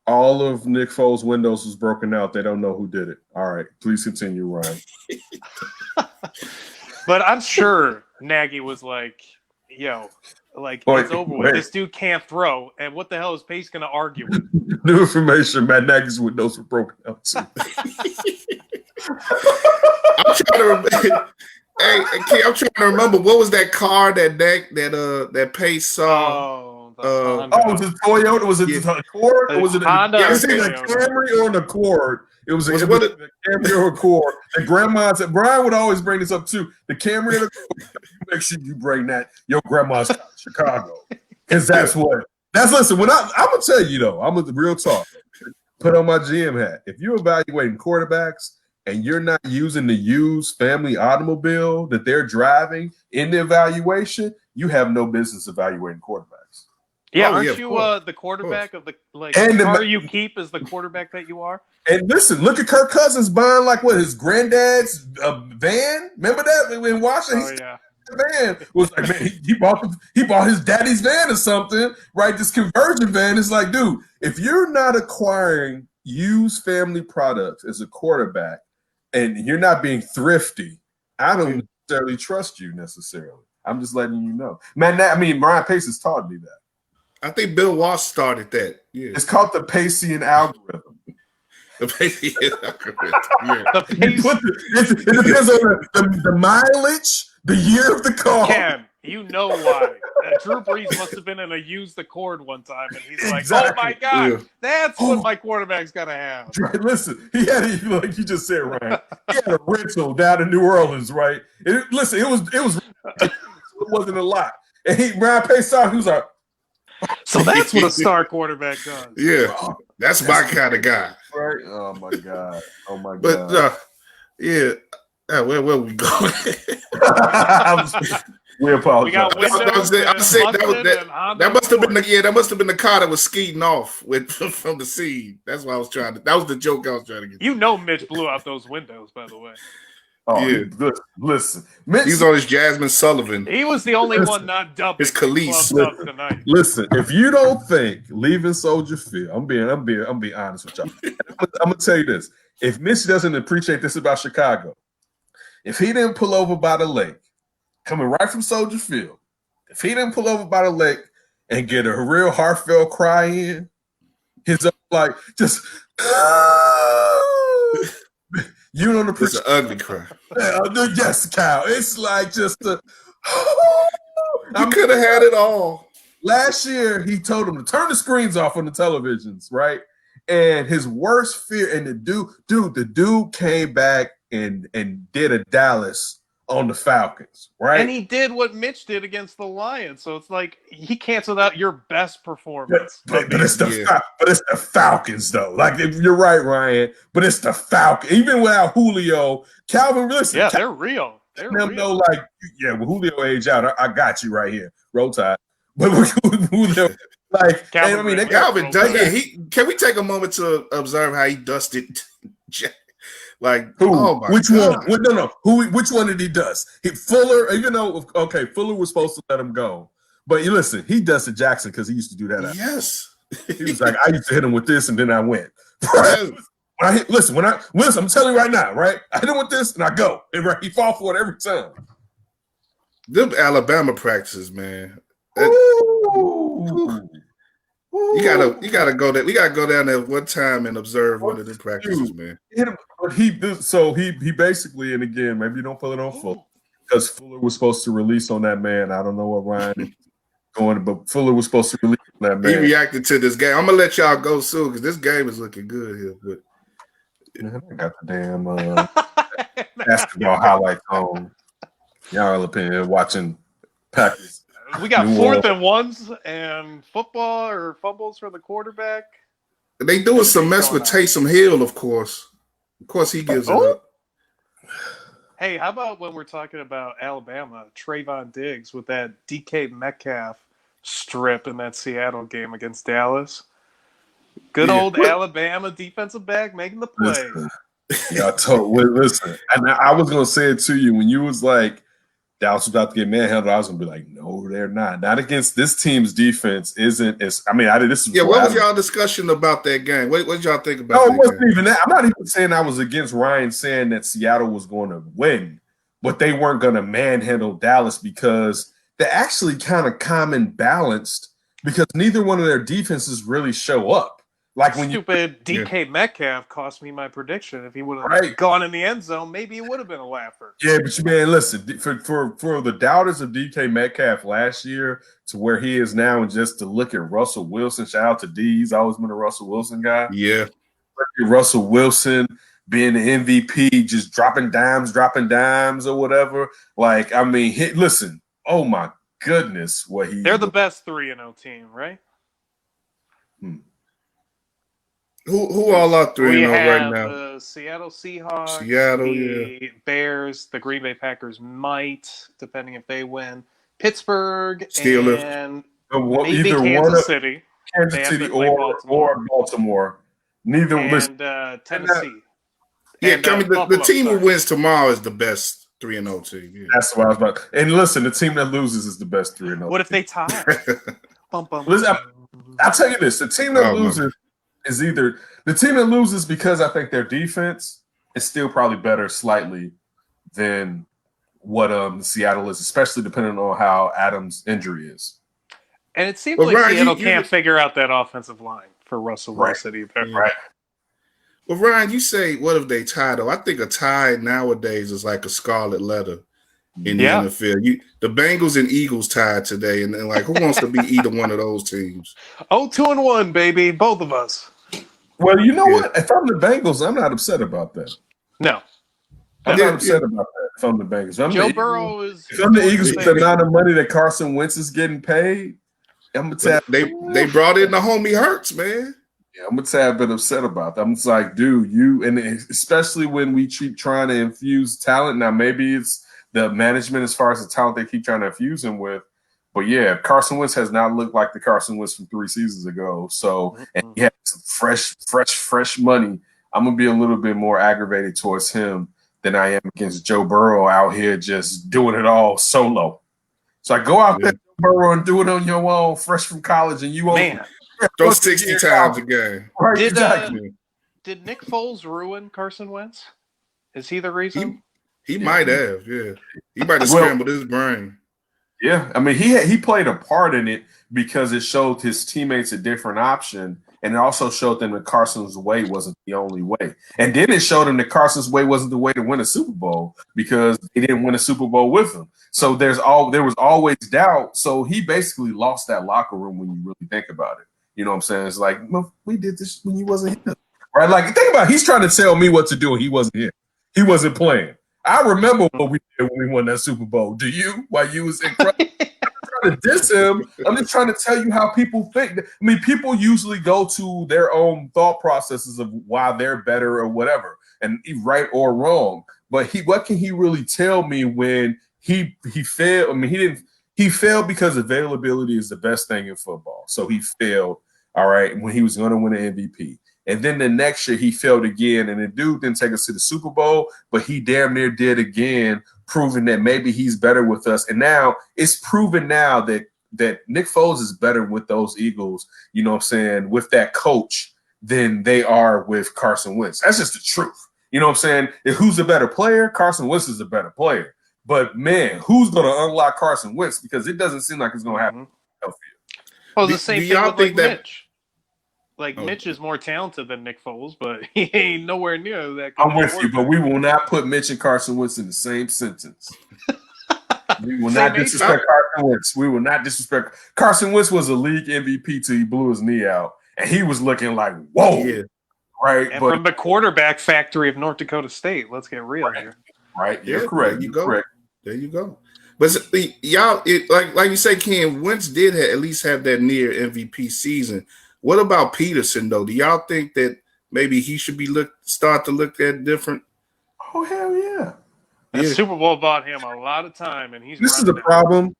All of Nick Foles' windows was broken out. They don't know who did it. All right. Please continue, Ryan. But I'm sure Nagy was like, yo, like, it's over with. This dude can't throw. And what the hell is Pace going to argue with? New information, Matt Nagy's windows were broken out, too. I'm trying to remember. I'm trying to remember, what was that car that Pace saw? Was it Toyota? Was it the Accord? Or was it Honda? It was either a Camry or an Accord. It was a Camry or Accord. And grandma said, Brian would always bring this up too. The Camry or Accord, make sure you bring that your grandma's Chicago. Because listen, when I'm gonna tell you though, I'm with the real talk. Put on my GM hat. If you're evaluating quarterbacks and you're not using the used family automobile that they're driving in the evaluation, you have no business evaluating quarterbacks. Yeah, aren't you the quarterback of the car you keep is the quarterback that you are? And listen, look at Kirk Cousins buying his granddad's van. Remember that in Washington? Oh yeah, the van it was like, man, he bought his daddy's van or something, right? This conversion van. It's like, dude, if you're not acquiring used family products as a quarterback and you're not being thrifty, I don't necessarily trust you necessarily. I'm just letting you know, man. Ryan Pace has taught me that. I think Bill Walsh started that. Yeah. It's called the Pacean algorithm. The Pacean algorithm. Yeah. It depends on the mileage, the year of the car. Cam, you know why. Drew Brees must have been in a used Accord one time, and he's like, oh, my God, that's what my quarterback's got to have. Right, listen, he had, like you just said, Ryan, he had a rental down in New Orleans, right? It wasn't a lot. And Ryan Pace saw, he was like, so that's what a star quarterback does. Yeah, that's my kind of guy. Right? Oh my god. But where we going? We apologize. We got windows That was it. I and said busted and Honda that must have been Accord. that must have been the car that was speeding off with from the scene. That's what I was trying to. That was the joke I was trying to get. You know Mitch blew out those windows, by the way. Oh, Yeah. listen. Mitch, He was on his Jasmine Sullivan. He was the only one not dubbing. His Khalees. Clubbed up tonight. Listen, if you don't think leaving Soldier Field, I'm being honest with y'all. I'm gonna tell you this: if Mitch doesn't appreciate this about Chicago, if he didn't pull over by the lake, coming right from Soldier Field, if he didn't pull over by the lake and get a real heartfelt cry in, his like just. You don't appreciate It's an ugly cry. Yes, Kyle. It's like just a. You could have had it all. Last year, he told him to turn the screens off on the televisions, right? And his worst fear, and the dude came back and did a Dallas on the Falcons, right? And he did what Mitch did against the Lions. So it's like he canceled out your best performance. But it's the Falcons, though. Like, you're right, Ryan. But it's the Falcons. Even without Julio, Calvin, listen. Yeah, they're real. They're real. Know, like, yeah, with Julio age out, I got you right here. Roll Tide. But with Julio, like, Calvin, Calvin, can we take a moment to observe how he dusted? Like, who? Oh my which God. one? No. Which one did he dust? Fuller, even though, okay, Fuller was supposed to let him go. But you listen, he dusted Jackson because he used to do that. Yes. He was like, I used to hit him with this and then I went. Yes. Listen, I'm telling you right now, right? I hit him with this and I go. And he fall for it every time. Them Alabama practices, man. Ooh. You gotta go there. We gotta go down there one time and observe one of them practices, man. But he basically, and again, maybe you don't put it on Fuller because Fuller was supposed to release on that man. I don't know what Ryan is going, but Fuller was supposed to release on that man. He reacted to this game. I'm gonna let y'all go soon because this game is looking good here. But I got the damn basketball highlights on. Y'all up in here watching Packers. We got fourth and ones and football or fumbles for the quarterback. They doing some mess with Taysom Hill, of course. Of course, he gives it up. Hey, how about when we're talking about Alabama, Trayvon Diggs with that DK Metcalf strip in that Seattle game against Dallas? Good old Alabama defensive back making the play. Listen, and I was going to say it to you when you was like, Dallas was about to get manhandled. I was going to be like, no, they're not. Not against this team's defense. Isn't as I mean, this is what was y'all discussion about that game? What did y'all think about? No, it wasn't even that. I'm not even saying I was against Ryan saying that Seattle was going to win, but they weren't going to manhandle Dallas because they're actually kind of common balanced because neither one of their defenses really show up. Like when DK Metcalf cost me my prediction. If he would have gone in the end zone, maybe it would have been a laugher. Yeah, but man, listen, for the doubters of DK Metcalf last year to where he is now, and just to look at Russell Wilson, shout out to D, he's always been a Russell Wilson guy. Yeah, Russell Wilson being the MVP, just dropping dimes or whatever. Like, I mean, listen, oh my goodness, they're the best 3-0 team, right? Who all are 3-0 right now? The Seattle Seahawks, the Bears, the Green Bay Packers might, depending if they win. Pittsburgh Steelers. And maybe Kansas City. Kansas City or Baltimore. Neither and Tennessee. Yeah, the team who wins tomorrow is the best 3-0 team. Yeah. That's what I was about. And listen, the team that loses is the best 3-0. What if they tie? Listen, I'll tell you this: the team that loses is either the team that loses because I think their defense is still probably better slightly than what Seattle is, especially depending on how Adams' injury is. And it seems like Ryan, Seattle can't figure out that offensive line for Russell Wilson either. Right. Well, Ryan, you say, what if they tie, though? I think a tie nowadays is like a scarlet letter in the NFL. The Bengals and Eagles tied today, and like, who wants to be either one of those teams? 2-1, baby, both of us. Well, you know what? If I'm the Bengals, I'm not upset about that. No. I'm not upset about that if I'm the Bengals. If I'm the Eagles with the amount of money that Carson Wentz is getting paid, I'm going to tell they brought in the homie Hurts, man. Yeah, I'm a tad bit upset about that. I'm just like, dude, and especially when we keep trying to infuse talent. Now, maybe it's the management as far as the talent they keep trying to infuse him with. But yeah, Carson Wentz has not looked like the Carson Wentz from 3 seasons ago. So, and he has some fresh money. I'm gonna be a little bit more aggravated towards him than I am against Joe Burrow out here just doing it all solo. So I go out there, Joe Burrow, and do it on your own, fresh from college, and you throw 60 times a game. Right, Did Nick Foles ruin Carson Wentz? Is he the reason? He might have, yeah. He might have scrambled his brain. Yeah, I mean, he played a part in it because it showed his teammates a different option, and it also showed them that Carson's way wasn't the only way. And then it showed them that Carson's way wasn't the way to win a Super Bowl because he didn't win a Super Bowl with him. So there was always doubt. So he basically lost that locker room when you really think about it. You know what I'm saying? It's like, no, we did this when you wasn't here. Right? Like, think about it. He's trying to tell me what to do and he wasn't here. He wasn't playing. I remember what we did when we won that Super Bowl. Do you? While you was incredible. I'm trying to diss him. I'm just trying to tell you how people think. I mean, people usually go to their own thought processes of why they're better or whatever, and right or wrong. But what can he really tell me when he failed? I mean, he failed because availability is the best thing in football. So he failed, all right, when he was going to win an MVP. And then the next year he failed again, and the dude didn't take us to the Super Bowl, but he damn near did again, proving that maybe he's better with us. And now it's proven now that Nick Foles is better with those Eagles, you know what I'm saying, with that coach than they are with Carson Wentz. That's just the truth. You know what I'm saying? If who's a better player? Carson Wentz is a better player. But, man, who's going to unlock Carson Wentz? Because it doesn't seem like it's going to happen. Well, the same thing with like Mitch. Like, Mitch is more talented than Nick Foles, but he ain't nowhere near that. I'm with you, but we will not put Mitch and Carson Wentz in the same sentence. We will not disrespect Carson Wentz. We will not disrespect. Carson Wentz was a league MVP till he blew his knee out, and he was looking like, whoa. Yeah. Right. And from the quarterback factory of North Dakota State, let's get real here. Right. You're correct. There you go. Correct. There you go. But y'all, like you say, Ken, Wentz did at least have that near MVP season. What about Peterson, though? Do y'all think that maybe he should be start to look at different? Oh, hell yeah. The Super Bowl bought him a lot of time, and this is the problem.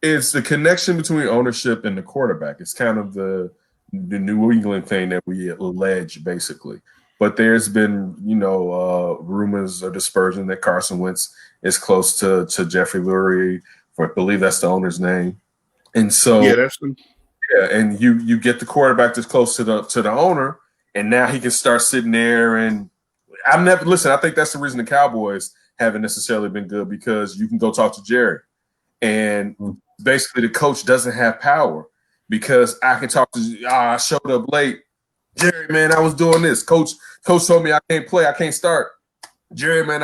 It's the connection between ownership and the quarterback. It's kind of the New England thing that we allege, basically. But there's been, rumors of dispersion that Carson Wentz is close to Jeffrey Lurie. I believe that's the owner's name. And so and you get the quarterback that's close to the owner, and now he can start sitting there. And I think that's the reason the Cowboys haven't necessarily been good, because you can go talk to Jerry, and basically the coach doesn't have power, because I can talk to I showed up late. Jerry, man, I was doing this. Coach told me I can't play, I can't start. Jerry, man,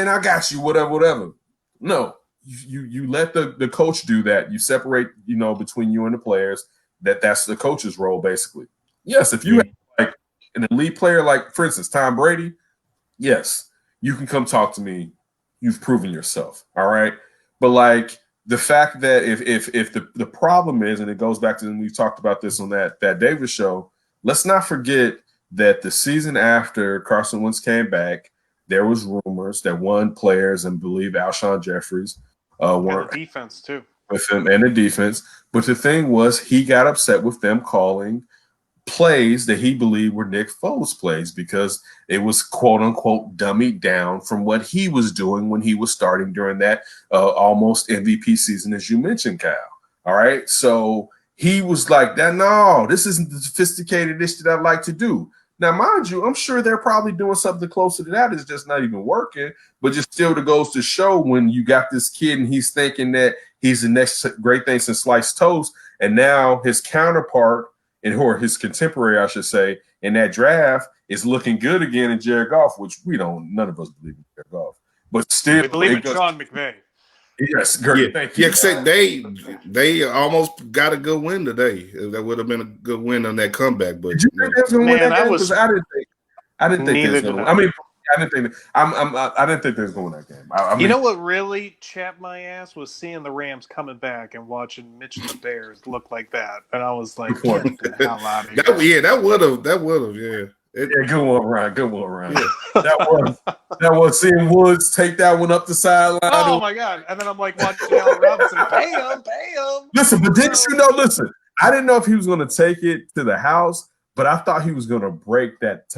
I got you, whatever. No. You let the coach do that. You separate, between you and the players. That's the coach's role, basically. Yes, if you have like an elite player, like for instance Tom Brady, yes, you can come talk to me. You've proven yourself, all right. But like the fact that if the problem is, and it goes back to, and we talked about this on that Davis show. Let's not forget that the season after Carson Wentz came back, there was rumors that players, and believe Alshon Jeffries, were defense too with him, and the defense. But the thing was, he got upset with them calling plays that he believed were Nick Foles plays, because it was quote unquote dummied down from what he was doing when he was starting during that almost MVP season, as you mentioned, Kyle. All right, so he was like, "That no, this isn't the sophisticated ish that I like to do." Now, mind you, I'm sure they're probably doing something closer to that. It's just not even working. But just still, it goes to show, when you got this kid and he's thinking that he's the next great thing since sliced toast, and now his counterpart, or his contemporary, I should say, in that draft is looking good again in Jared Goff, which none of us believe in Jared Goff. But still, we believe in Sean McVay. Yes, great. Thank you. Yeah, they almost got a good win today. That would have been a good win on that comeback. But did you think they was going to win that game? I didn't think they was going to win. I mean, I didn't think they was going to win that game. I mean, you know what really chapped my ass was seeing the Rams coming back and watching Mitch and the Bears look like that, and I was like, "Get the hell out of here." That would have, yeah. Yeah, good one, Ryan. Good one, Ryan. Yeah. that was seeing Woods take that one up the sideline. Oh my God! And then I'm like watching Allen Robinson, pay him. Listen, but didn't you know? Listen, I didn't know if he was going to take it to the house, but I thought he was going to break that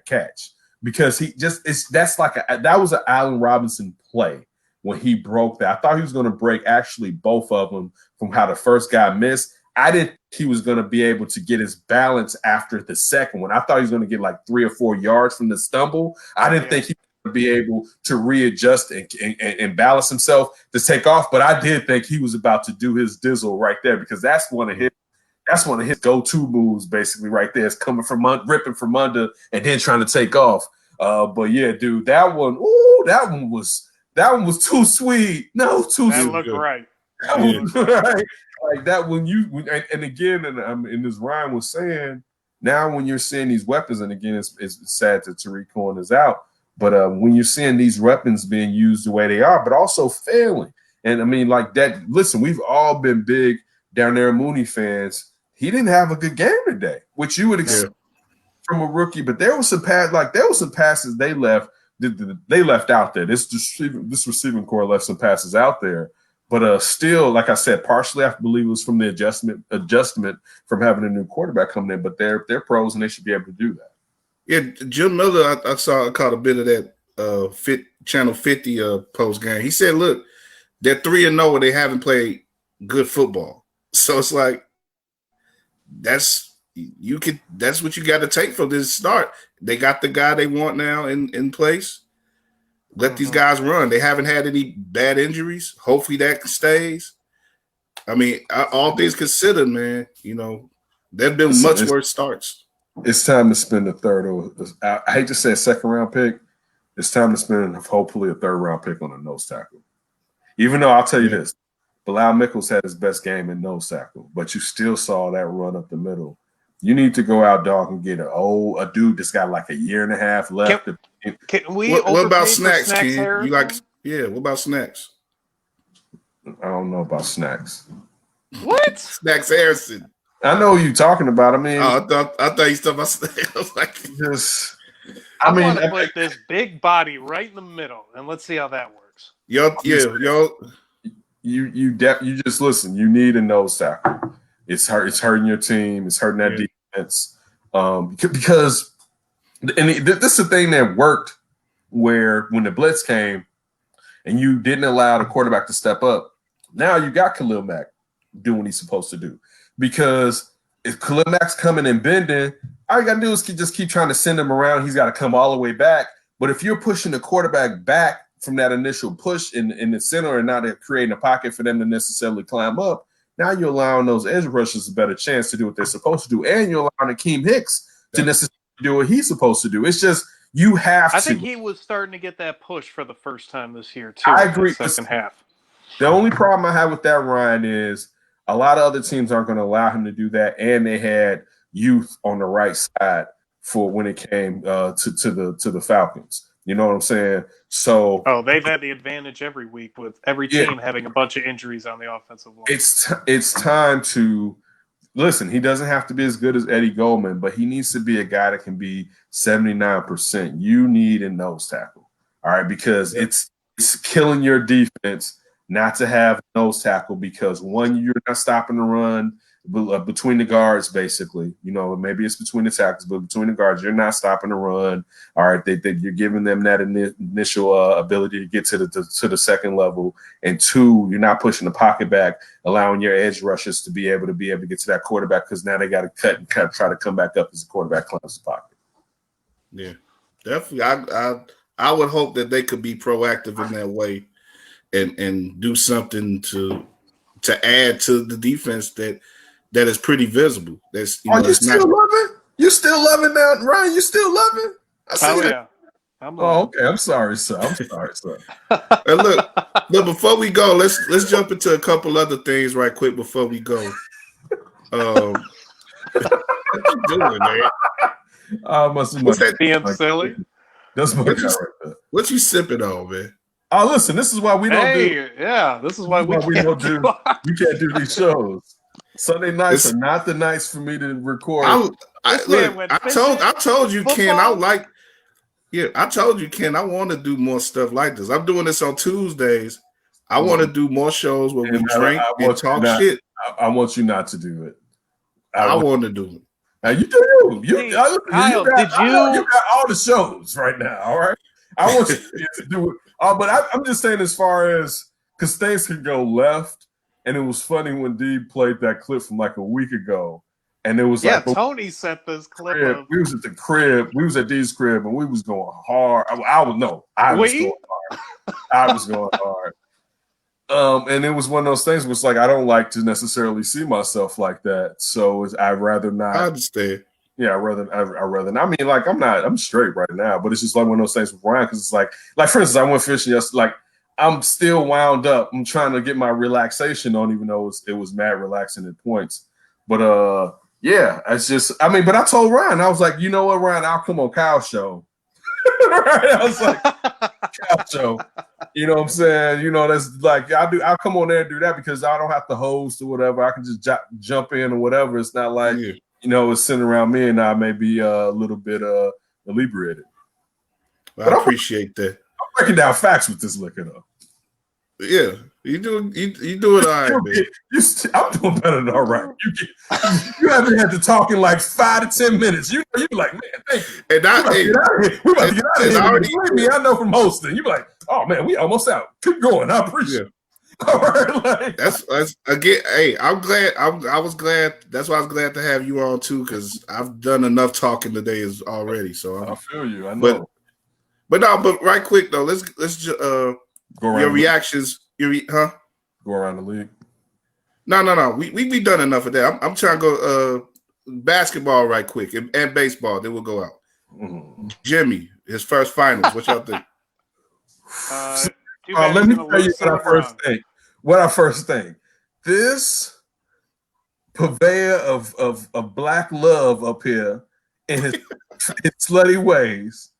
catch because that was an Allen Robinson play when he broke that. I thought he was going to break actually both of them from how the first guy missed. I didn't think he was going to be able to get his balance after the second one. I thought he was going to get like 3 or 4 yards from the stumble. I didn't think he was going to be able to readjust and balance himself to take off. But I did think he was about to do his dizzle right there because that's one of his go-to moves, basically, right there. It's coming from ripping from under and then trying to take off. But yeah, dude, that one was too sweet. No, too that sweet. Looked right. Right. Like that and again, and as Ryan was saying, now when you're seeing these weapons, and again, it's sad that Tariq Cohen is out, but when you're seeing these weapons being used the way they are, but also failing, and I mean, like that. Listen, we've all been big down there Mooney fans. He didn't have a good game today, which you would expect from a rookie, but there was some passes they left out there. This receiving core left some passes out there. But still, like I said, partially I believe it was from the adjustment from having a new quarterback coming in. But they're pros and they should be able to do that. Yeah, Jim Miller, I caught a bit of that Channel 50 post game. He said, "Look, they're 3-0 and they haven't played good football. So it's like that's what you got to take from this start. They got the guy they want now in place." Let these guys run. They haven't had any bad injuries. Hopefully that stays. I mean, all things considered, man, there have been much worse starts. It's time to spend a third I hate to say a second-round pick. It's time to spend hopefully a third-round pick on a nose tackle. Even though I'll tell you this, Bilal Mickels had his best game in nose tackle, but you still saw that run up the middle. You need to go out, dog, and get a dude that's got like a year and a half left. Can we? What about Snacks, Ken? What about Snacks? I don't know about Snacks. What? Snacks Harrison. I know who you're talking about. I mean, I thought you talking about Snacks. I was like, I want to put this big body right in the middle, and let's see how that works. You just listen. You need a nose tackle. It's hurting your team. It's hurting that defense. Because this is the thing that worked where when the blitz came and you didn't allow the quarterback to step up, now you got Khalil Mack doing what he's supposed to do. Because if Khalil Mack's coming and bending, all you got to do is just keep trying to send him around. He's got to come all the way back. But if you're pushing the quarterback back from that initial push in the center and not creating a pocket for them to necessarily climb up, now you're allowing those edge rushers a better chance to do what they're supposed to do. And you're allowing Akeem Hicks to necessarily do what he's supposed to do. It's just you have to. I think he was starting to get that push for the first time this year, too. I agree. Second half. The only problem I have with that, Ryan, is a lot of other teams aren't going to allow him to do that. And they had youth on the right side for when it came to the Falcons. You know what I'm saying? So they've had the advantage every week with every team having a bunch of injuries on the offensive line. It's time to listen. He doesn't have to be as good as Eddie Goldman, but he needs to be a guy that can be 79%. You need a nose tackle, all right? Because it's killing your defense not to have a nose tackle because one, you're not stopping the run between the guards, basically. Maybe it's between the tackles, but between the guards, you're not stopping the run. All right, you're giving them that initial ability to get to the second level, and two, you're not pushing the pocket back, allowing your edge rushers to be able to get to that quarterback because now they got to cut and try to come back up as the quarterback climbs the pocket. Yeah, definitely. I would hope that they could be proactive in that way and do something to add to the defense that is pretty visible. That's you still love it? You still love it now, Ryan? You still love it? I see that. Yeah. Okay. I'm sorry, sir. And look, before we go, let's jump into a couple other things right quick before we go. What you doing, man? What's that being silly? That's my guy right there. What you sipping on, man? Oh, listen, this is why we don't do. Yeah, this is why we don't do. We can't do these shows. Sunday nights are not the nights for me to record. This man went fishing. I told you, Ken. Football? I told you, Ken. I want to do more stuff like this. I'm doing this on Tuesdays. I want to do more shows where we drink and talk shit. I want you not to do it. I want to do it. Now you do. Kyle, you got all the shows right now. All right. I want you to do it. But I'm just saying, as far as because things could go left, and it was funny when D played that clip from like a week ago, and it was Tony sent this clip. We was at the crib. We was at D's crib, and we was going hard. I was going hard. I was going hard. And it was one of those things where it's like I don't like to necessarily see myself like that, so I'd rather not. I understand. Yeah, I rather not. I mean, like I'm straight right now, but it's just like one of those things with Ryan because it's like for instance, I went fishing yesterday. Like I'm still wound up. I'm trying to get my relaxation on, even though it was mad relaxing at points. But yeah, it's just. I mean, but I told Ryan, I was like, you know what, Ryan, I'll come on Kyle's show. Right? I was like, Kyle show. You know what I'm saying? You know, that's like I'll come on there and do that because I don't have to host or whatever. I can just jump in or whatever. It's not like it's sitting around me and I may be a little bit inebriated. Well, I appreciate that. I'm breaking down facts with this liquor though. Yeah, you doing all right, man. I'm doing better than all right. You haven't had to talk in like 5 to 10 minutes. You be like, man, thank you. And we're about to get out of here. I know from hosting. You be like, oh man, we almost out. Keep going. I appreciate it. All right, that's again. Hey, I'm glad. I was glad. That's why I was glad to have you on too, because I've done enough talking today already. So I feel you. I know. But right quick though. Let's go around your reactions. Go around the league. No. We done enough of that. I'm trying to go basketball right quick and baseball. Then we'll go out. Mm-hmm. Jimmy, his first finals. What y'all think? Let me tell you what I first think. This purveyor of black love up here in his slutty ways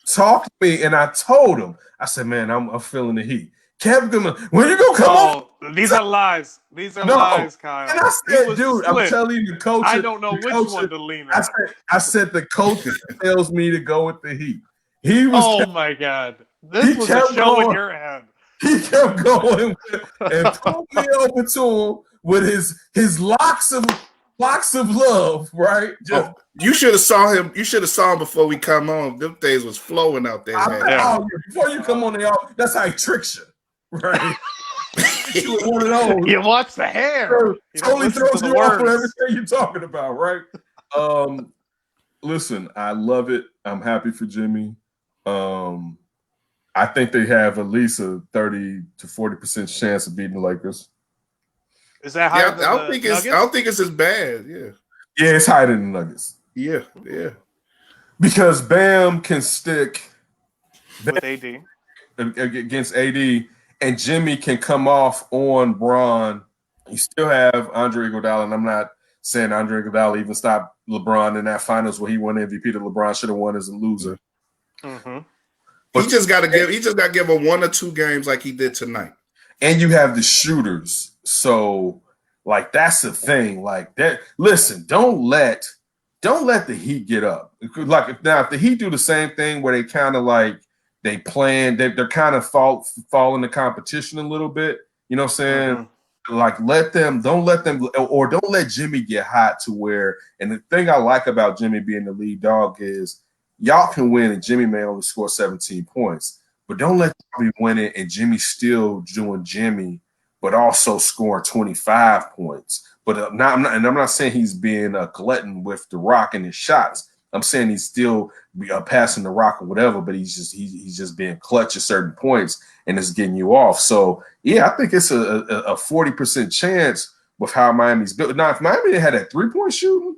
talked to me, and I told him. I said, "Man, I'm feeling the heat." Kevin Goodman, when you gonna come on? These are lies. These are lies, Kyle. And I said, dude, I'm telling you, the coach. I don't know which one to lean on. I said the coach tells me to go with the heat. He was. Oh my God. This was a show in your head. He kept going and pulled me over to him with his locks of love, right? You should have saw him. You should have saw him before we come on. Them things was flowing out there. Before you come on, that's how he tricks you, right? One of those. You watch the hair. Totally throws you off on everything you're talking about, right? Listen, I love it. I'm happy for Jimmy. I think they have at least a 30 to 40% chance of beating the Lakers. Is that higher than I don't think it's as bad. Yeah. Yeah, it's higher than the Nuggets. Yeah. Because Bam can stick with AD against AD, and Jimmy can come off on Bron. You still have Andre Iguodala, and I'm not saying Andre Iguodala even stopped LeBron in that finals where he won MVP that LeBron should have won as a loser. Mm-hmm. But he just got to give him 1 or 2 games like he did tonight. And you have the shooters. So, like, that's the thing. Like that. Listen, don't let the Heat get up. Like if the Heat do the same thing where they kind of like they plan, they're kind of fall in the competition a little bit. You know what I'm saying? Mm-hmm. Like don't let Jimmy get hot to where. And the thing I like about Jimmy being the lead dog is y'all can win and Jimmy may only score 17 points, but don't let Jimmy win it and Jimmy still doing Jimmy, but also scoring 25 points. But I'm not saying he's being a glutton with the rock and his shots. I'm saying he's still passing the rock or whatever, but he's just being clutch at certain points and it's getting you off. So yeah, I think it's a 40% chance with how Miami's built. Now, if Miami had that 3-point shooting,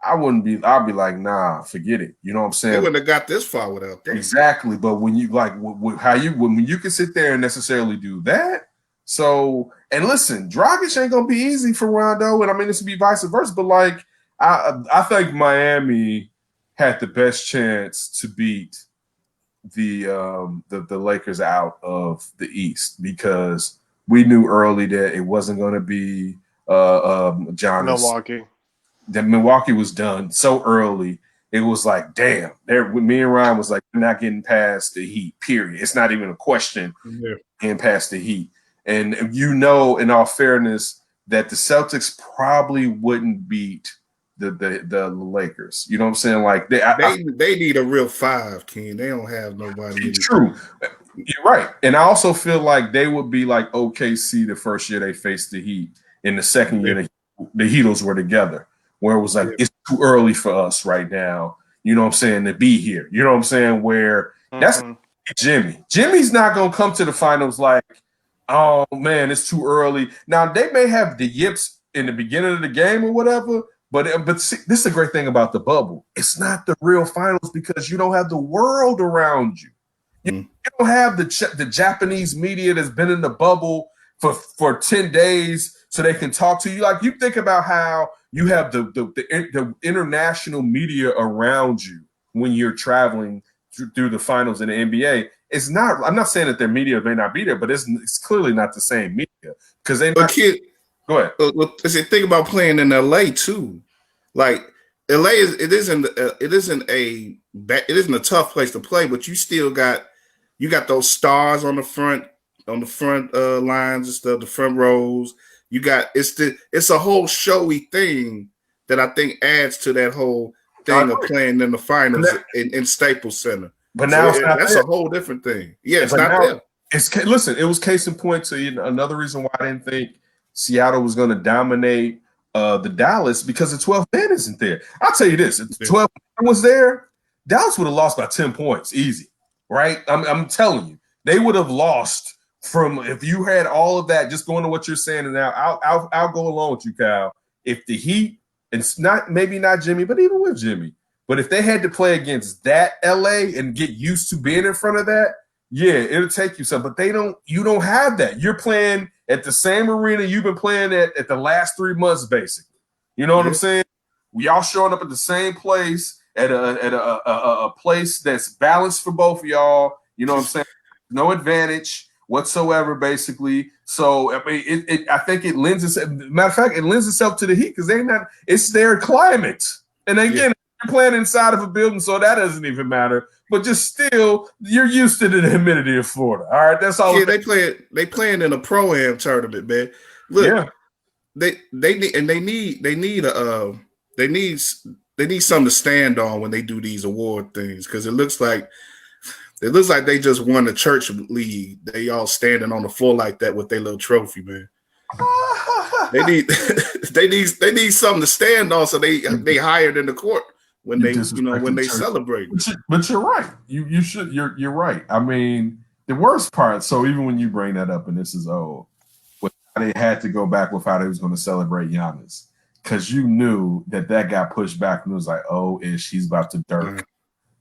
I'd be like, nah, forget it. You know what I'm saying? They wouldn't have got this far without that. Exactly. But when you like when you can sit there and necessarily do that. So, and listen, Dragic ain't gonna be easy for Rondo, and I mean this would be vice versa. But like, I think Miami had the best chance to beat the Lakers out of the East because we knew early that it wasn't going to be Giannis. Milwaukee. that Milwaukee was done so early. It was like, damn. Me and Ryan was like, we're not getting past the Heat. Period. It's not even a question. Yeah. Getting past the Heat, and in all fairness, that the Celtics probably wouldn't beat the Lakers. You know what I'm saying? Like they need a real 5, King. They don't have nobody. True. You're right. And I also feel like they would be like OKC the first year they faced the Heat. In the second year, the Heatles were together, where it was like, it's too early for us right now, you know what I'm saying, to be here. You know what I'm saying? Where that's Jimmy. Jimmy's not going to come to the finals like, oh, man, it's too early. Now, they may have the yips in the beginning of the game or whatever, but see, this is the great thing about the bubble. It's not the real finals because you don't have the world around you. You don't have the Japanese media that's been in the bubble for 10 days so they can talk to you. Like, you think about how you have the international media around you when you're traveling through the finals in the NBA. It's not. I'm not saying that their media may not be there, but it's clearly not the same media because they. Go ahead. Think about playing in LA too. Like, LA isn't a tough place to play, but you still got those stars on the front lines and stuff, the front rows. You got it's a whole showy thing that I think adds to that whole thing of playing in the finals in Staples Center. But now that's a whole different thing. Yeah, it's not there. Listen, it was case in point to another reason why I didn't think Seattle was going to dominate the Dallas, because the 12th man isn't there. I'll tell you this: if the 12th man was there, Dallas would have lost by 10 points, easy. Right? I'm telling you, they would have lost from, if you had all of that. Just going to what you're saying, and now I'll go along with you, Kyle. If the Heat, it's maybe not Jimmy, but even with Jimmy, but if they had to play against that LA and get used to being in front of that, yeah, it'll take you some. But you don't have that. You're playing at the same arena you've been playing at the last 3 months, basically. You know what I'm saying? We all showing up at the same place, at a place that's balanced for both of y'all. You know what I'm saying? No advantage whatsoever, basically. So I mean, I think it lends itself. Matter of fact, it lends itself to the Heat because it's their climate. And again, you're playing inside of a building, so that doesn't even matter. But just still, you're used to the humidity of Florida. All right, that's all. Yeah, they playing in a pro-am tournament, man. Look, they need something to stand on when they do these award things, because it looks like they just won the church league. They all standing on the floor like that with their little trophy, man. they need something to stand on, so they hired in the court when they celebrate. But you're right. You're right. I mean, the worst part. So even when you bring that up, and this is old, they had to go back with how they was going to celebrate Giannis, because you knew that got pushed back, and it was like, oh, he's about to Dirk.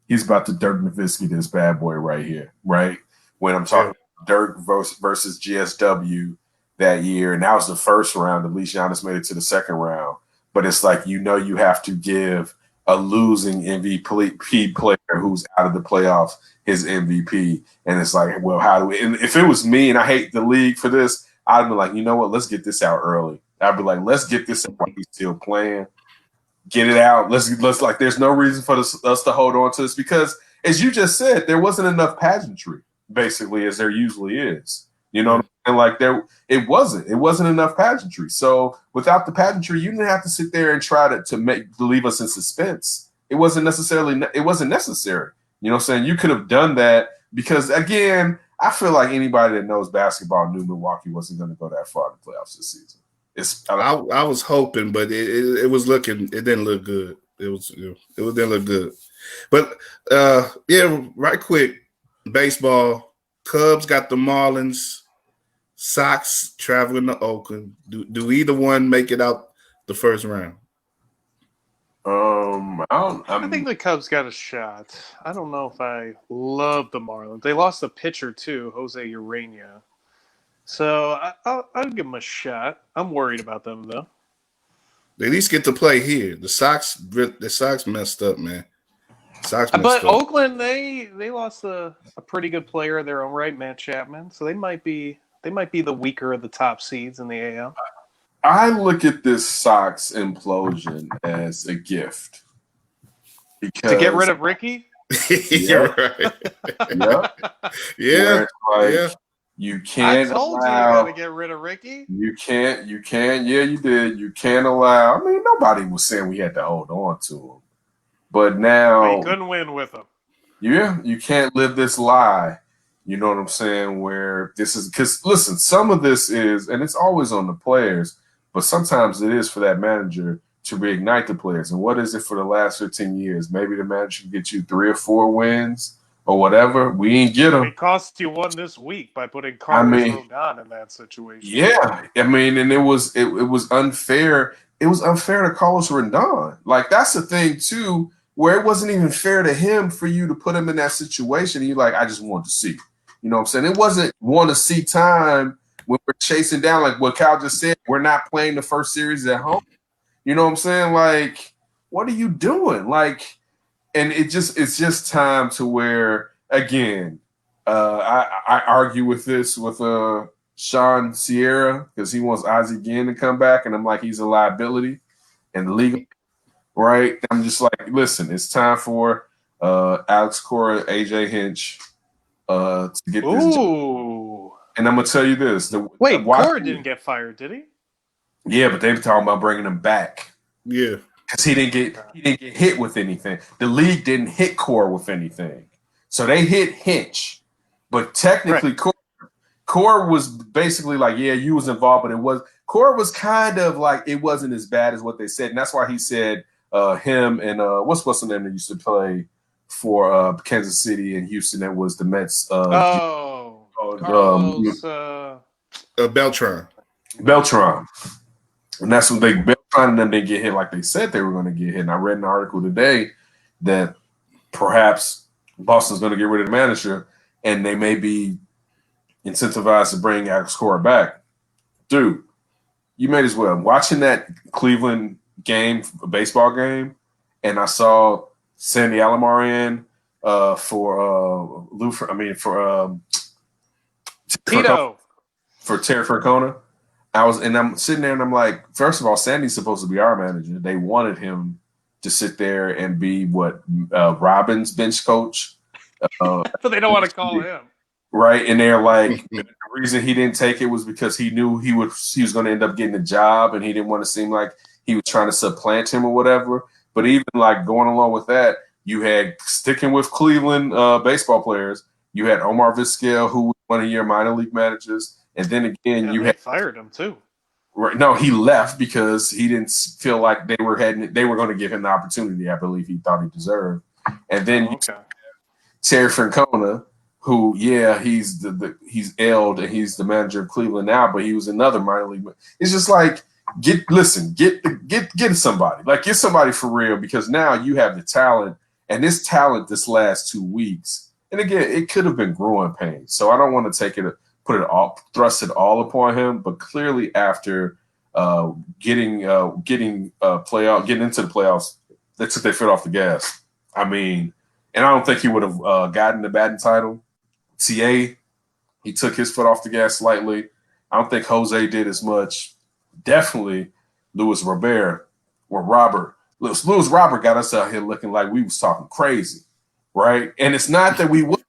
He's about to Dirk Nowitzki this bad boy right here, right? When I'm talking Dirk versus GSW that year, and that was the first round. At least Giannis made it to the second round. But it's like, you have to give a losing MVP player who's out of the playoffs his MVP. And it's like, well, how do we? And if it was me, and I hate the league for this, I'd be like, you know what? Let's get this out early. I'd be like, let's get this out while he's still playing. Get it out. Let's like, there's no reason for us to hold on to this, because, as you just said, there wasn't enough pageantry, basically, as there usually is. You know what I'm saying? Like, it wasn't enough pageantry. So without the pageantry, you didn't have to sit there and try to leave us in suspense. It wasn't necessary. You know what I'm saying? You could have done that, because, again, I feel like anybody that knows basketball knew Milwaukee wasn't going to go that far in the playoffs this season. I was hoping, but it was looking. It didn't look good. It didn't look good. But right quick, baseball. Cubs got the Marlins. Sox traveling to Oakland. Do either one make it out the first round? I think the Cubs got a shot. I don't know if I love the Marlins. They lost a pitcher too, Jose Urena. So I'll give them a shot. I'm worried about them though. They at least get to play here. The Sox messed up, man. But Oakland, they lost a pretty good player in their own right, Matt Chapman. So they might be the weaker of the top seeds in the AL. I look at this Sox implosion as a gift. Because, to get rid of Ricky? You're right. Yeah. You can't I told you got to get rid of Ricky. You can't. Yeah, you did. You can't allow. I mean, nobody was saying we had to hold on to him. But now. We couldn't win with him. Yeah, you can't live this lie. You know what I'm saying? Where this is. Because, listen, some of this is, and it's always on the players, but sometimes it is for that manager to reignite the players. And what is it for the last 15 years? Maybe the manager can get you 3 or 4 wins. Or whatever, we ain't get them. It cost you one this week by putting Carlos Rodon in that situation. Yeah, I mean, and it was unfair. It was unfair to Carlos Rodon. Like that's the thing too, where it wasn't even fair to him for you to put him in that situation. He like, I just wanted to see. You know what I'm saying? It wasn't want to see time when we're chasing down, like what Cal just said. We're not playing the first series at home. You know what I'm saying? Like, what are you doing? Like. And it's just time to where again, I argue with this with Sean Sierra because he wants Ozzie Guillen to come back, and I'm like he's a liability in the league, right? I'm just like, listen, it's time for Alex Cora, AJ Hinch to get this job. And I'm gonna tell you this: Cora didn't get fired, did he? Yeah, but they were talking about bringing him back. Yeah. Because he didn't get hit with anything. The league didn't hit Core with anything. So they hit Hinch. But technically Core was basically like, yeah, you was involved, but Core was kind of like it wasn't as bad as what they said. And that's why he said him and what's the name that used to play for Kansas City and Houston that was the Mets Beltran. And that's when Beltran and them didn't get hit like they said they were going to get hit. And I read an article today that perhaps Boston's going to get rid of the manager and they may be incentivized to bring Alex Cora back. Dude, you may as well. Watching that Cleveland game, baseball game, and I saw Sandy Alomar in for Terry Francona. I'm sitting there and I'm like, first of all, Sandy's supposed to be our manager. They wanted him to sit there and be Robin's bench coach. But they don't want to call him. Right. And they're like, the reason he didn't take it was because he knew he was going to end up getting a job and he didn't want to seem like he was trying to supplant him or whatever. But even like going along with that, you had sticking with Cleveland baseball players. You had Omar Vizquel, who was one of your minor league managers. And then again, you had fired him too. Right? No, he left because he didn't feel like they were going to give him the opportunity. I believe he thought he deserved. And then Terry Francona, who he's he's L'd and he's the manager of Cleveland now, but he was another minor league. It's just like get somebody, like get somebody for real, because now you have the talent, and this talent this last 2 weeks, and again, it could have been growing pains. So I don't want to thrust it all upon him, but clearly after getting into the playoffs, they took their foot off the gas. I mean, and I don't think he would have gotten the batting title. TA, he took his foot off the gas slightly. I don't think Jose did as much. Definitely Luis Robert. Luis Robert got us out here looking like we was talking crazy, right? And it's not that we was.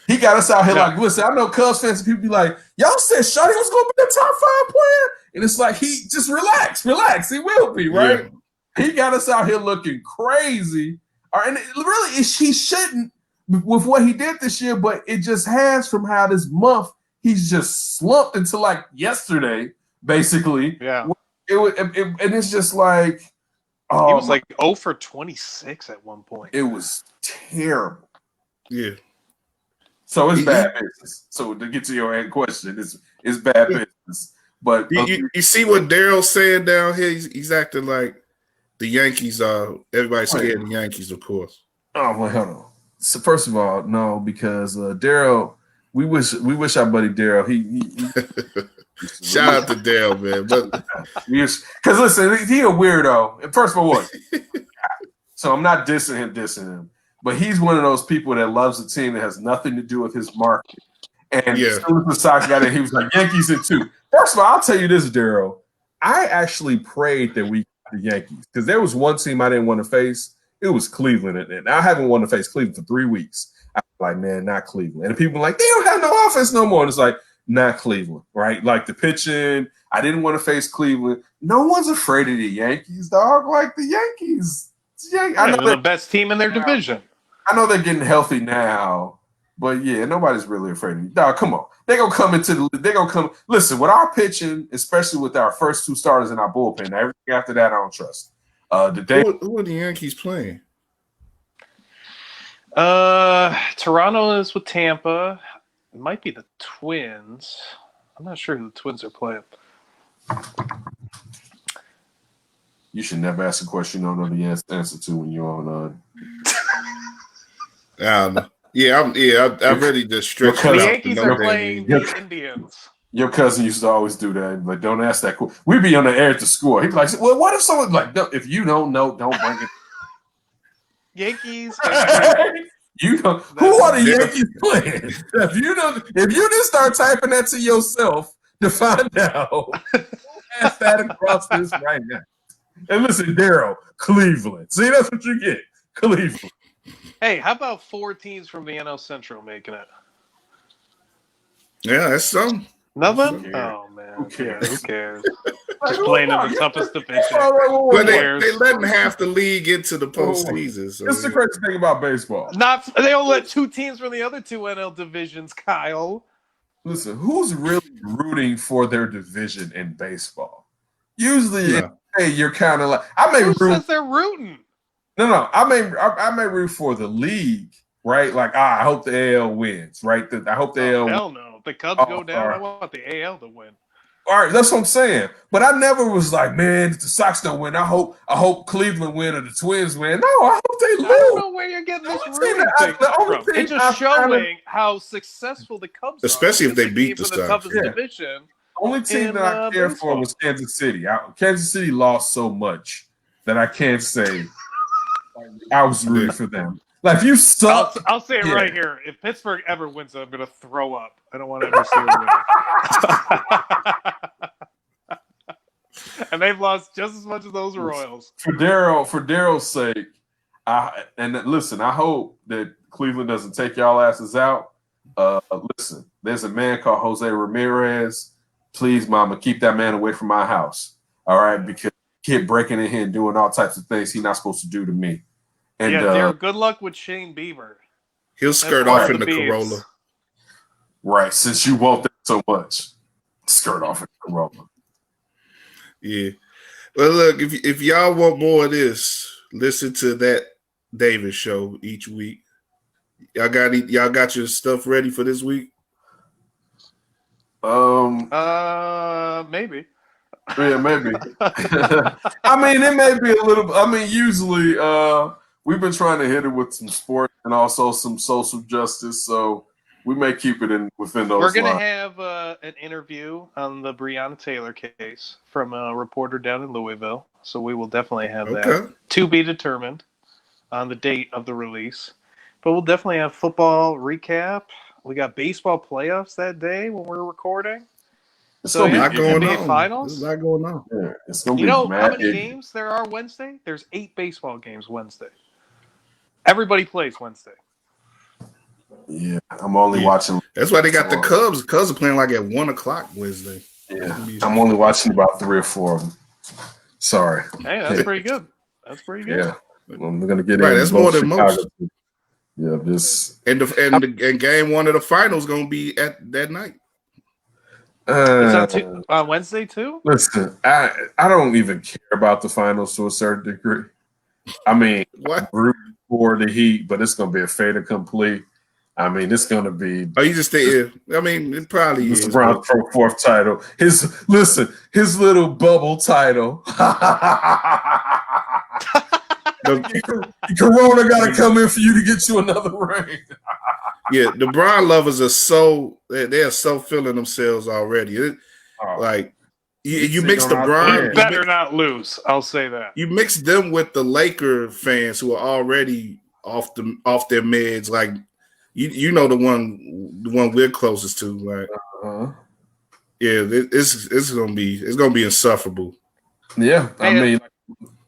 He got us out here like, listen, I know Cubs fans and people be like, y'all said Shawty was going to be a top 5 player? And it's like, he just relax. He will be, right? Yeah. He got us out here looking crazy. And he shouldn't with what he did this year, but it just has from how this month he's just slumped into like yesterday, basically. Yeah. And it's just like, he was like 0 for 26 at one point. It was terrible. Yeah. So it's bad business. So to get to your question, it's bad business. But you see what Daryl's saying down here? He's acting like the Yankees are. Everybody's scared of the Yankees, of course. Oh well, hold on. So first of all, no, because Daryl, we wish our buddy Daryl. He shout out to Daryl, man. But because listen, he a weirdo. And first of all, what? So I'm not dissing him. But he's one of those people that loves a team that has nothing to do with his market. And as soon as the Sox got in, he was like, Yankees in 2. First of all, I'll tell you this, Daryl. I actually prayed that we got the Yankees because there was one team I didn't want to face. It was Cleveland, and I haven't wanted to face Cleveland for 3 weeks. I was like, man, not Cleveland. And people were like, they don't have no offense no more. And it's like, not Cleveland, right? Like the pitching, I didn't want to face Cleveland. No one's afraid of the Yankees, dog. Like the Yankees. I know they're the best team in their division. I know they're getting healthy now, but yeah, nobody's really afraid of you. Dog, come on. They're going to come listen, with our pitching, especially with our first 2 starters in our bullpen, everything after that, I don't trust. Who are the Yankees playing? Toronto is with Tampa. It might be the Twins. I'm not sure who the Twins are playing. You should never ask a question you don't know the answer to when you're on. I'm ready to stretch. The Yankees are playing the Indians. Your cousin used to always do that, but don't ask that. We'd be on the air at the score. He'd be like, well, what if someone like, no, if you don't know, don't bring it. Yankees. You know who are the Yankees playing? If you just start typing that to yourself to find out, ask that across this right now. And listen, Daryl, Cleveland. See, that's what you get, Cleveland. Hey, how about 4 teams from the NL Central making it? Yeah, that's some. Nothing? Oh, man. Who cares? Just playing in the toughest division. But they letting half the league into the postseason. So it's the crazy thing about baseball. They don't let 2 teams from the other 2 NL divisions, Kyle. Listen, who's really rooting for their division in baseball? Usually, you're kind of like Who says they're rooting? No. I may root for the league, right? Like, I hope the AL wins, right? I hope the AL. Hell no. If the Cubs go down, I want the AL to win. All right, that's what I'm saying. But I never was like, man, if the Sox don't win, I hope Cleveland win or the Twins win. No, I hope they lose. I don't know where you're getting this rooting thing from. It's just showing how successful the Cubs are. Especially if they beat the Sox. The toughest division. Only team that I care for was Kansas City. Kansas City lost so much that I can't say I was rooting for them. Like, if you suck. I'll say it right here. If Pittsburgh ever wins, I'm going to throw up. I don't want to ever see them win. And they've lost just as much as those Royals. For Daryl's sake, listen, I hope that Cleveland doesn't take y'all asses out. Listen, there's a man called Jose Ramirez. Please, mama, keep that man away from my house. All right? Because he kept breaking in here and doing all types of things he's not supposed to do to me. And, Daryl, good luck with Shane Bieber. He'll skirt off in the Corolla. Right, since you want that so much. Skirt off in the Corolla. Yeah. Well, look, if y'all want more of this, listen to that Davis show each week. Y'all got your stuff ready for this week? Maybe. Yeah, maybe. I mean, it may be a little. I mean, usually, we've been trying to hit it with some sport and also some social justice, so we may keep it within those. We're going to have an interview on the Breonna Taylor case from a reporter down in Louisville, so we will definitely have that to be determined on the date of the release. But we'll definitely have football recap. We got baseball playoffs that day when we're recording. So a lot going on. Finals. There's a lot going on. Yeah, it's gonna be how many games there are Wednesday? There's 8 baseball games Wednesday. Everybody plays Wednesday. Yeah, I'm only watching. That's why they got the Cubs. The Cubs are playing like at 1:00 Wednesday. Yeah, I'm only watching about 3 or 4 of them. Sorry. Hey, that's pretty good. That's pretty good. Yeah, I'm gonna get right. That's more than most. Yeah, this and game 1 of the finals gonna be at that night. Is that on Wednesday too? Listen, I don't even care about the finals to a certain degree. I mean, what? Rooting for the Heat, but it's going to be a fait accompli. I mean, it's going to be. Oh, you just think? I mean, it probably is. Brown for 4th title. His little bubble title. Corona got to come in for you to get you another ring. Yeah, the Brown lovers are they're so feeling themselves already. Like you mix the Brown, better not lose. I'll say that. You mix them with the Laker fans who are already off their meds. Like you know the one we're closest to. Like Yeah, it's gonna be insufferable. Yeah, I mean,